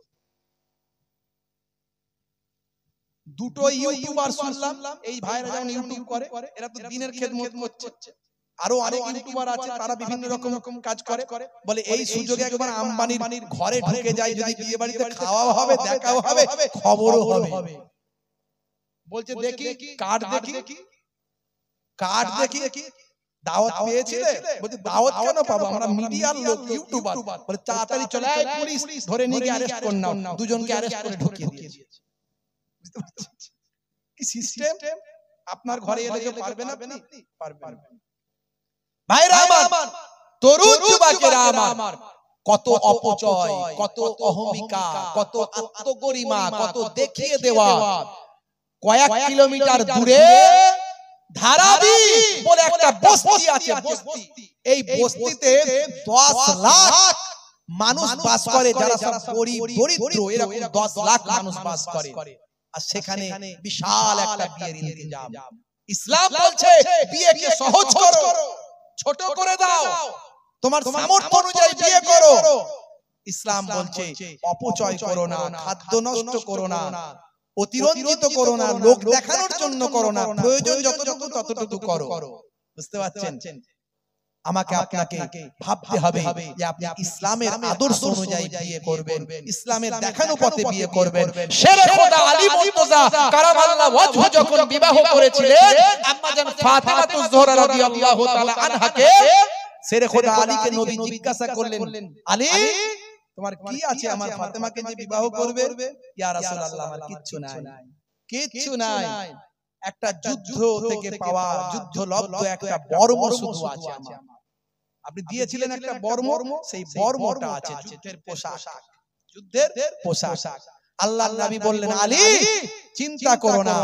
দুটো ইউটিউবার শুনলাম, এই ভাইরা যেমন ইউটিউব করে, এরা তো দিনের খেদমত করছে। আরো অনেক ইউটিউবার আছে, তারা বিভিন্ন রকম কাজ করে। বলে এই সুযোগে একবার আম্বানির ঘরে ঢুকে যায়, যদি বিয়ে বাড়িতে খাওয়া হবে, দেখাও হবে, খবরও হবে। বলছে দেখি কার্ড, দেখি দাওয়াত পেয়েছিলে? বলছে দাওয়াত কেন পাবো, আমরা মিডিয়ার লোক, ইউটিউবার। বলে তাড়াতাড়ি চলে আয়, পুলিশ ধরে নিয়ে অ্যারেস্ট করে নাও। দুজনকে অ্যারেস্ট করে ঢুকিয়ে দিয়েছে। কি সিস্টেম! আপনার ঘরে এলে কেউ পারবে না? আপনি পারবেন। ভাইরা আমার, তরুণ যুবকেরা আমার, কত অপচয়, কত অহমিকা, কত আত্মগরিমা, কত দেখিয়ে দেওয়া। কয়েক কিলোমিটার দূরে ধারাবি বলে একটা বস্তি আছে, বস্তি। এই বস্তিতে 10 লাখ মানুষ বাস করে, যারা সব দরিদ্র। এরকম 10 লাখ মানুষ বাস করে। আর সেখানে বিশাল একটা বিয়ের ইন্তজাম। ইসলাম বলছে বিয়েকে সহজ করো, ছোট করে দাও, তোমার সামর্থ্য অনুযায়ী বিয়ে করো। ইসলাম বলছে অপচয় করো না, খাদ্য নষ্ট করো না। অতিরঞ্জিত করো না, লোক দেখানোর জন্য করো না, প্রয়োজন যতটুকু ততটুকু করো। বুঝতে পারছেন? আমাকে আপনাকে ভাবতে হবে যে আপনি ইসলামের আদর্শ অনুযায়ী বিয়ে করবেন, ইসলামের দেখানো পথে বিয়ে করবেন। শেরে খোদা আলী মুর্তজা কারামাল্লাহু ওয়াজহু যখন বিবাহ করেছিলেন আম্মা জান ফাতেমাতুজ জোহরা রাদিয়াল্লাহু তাআলা আনহাকে, শেরে খোদা আলীকে নবী জিজ্ঞাসা করলেন, আলী তোমার কি আছে আমার ফাতেমাকে যে বিবাহ করবে? ইয়া রাসূলুল্লাহ, আমার কিচ্ছু নাই, কিচ্ছু নাই, একটা যুদ্ধ থেকে পাওয়া যুদ্ধলব্ধ একটা বর্ম শুধু আছে আমার। আপনি দিয়েছিলেন একটা বর্ম, সেই বর্মটা আছে, যুদ্ধের পোশাক, যুদ্ধের পোশাক। আল্লাহর নবী বললেন, আলী চিন্তা করো না,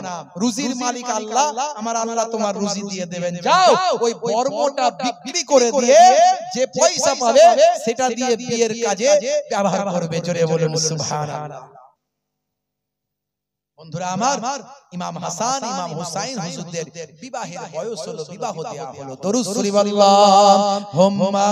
রুজির মালিক আল্লাহ, আমার আল্লাহ তোমার রুজি দিয়ে দেবেন। যাও ওই বর্মটা বিক্রি করে দিয়ে যে পয়সা পাবে সেটা দিয়ে বিয়ের কাজে ব্যবহার করবে। জোরে বলুন সুবহানাল্লাহ। বন্ধুরা আমার, ইমাম হাসান ইমাম হুসাইন হুজুরদের বিবাহের বয়স হলো, বিবাহ দেয়া হলো। দরুদ শরীফ আল্লাহুম্মা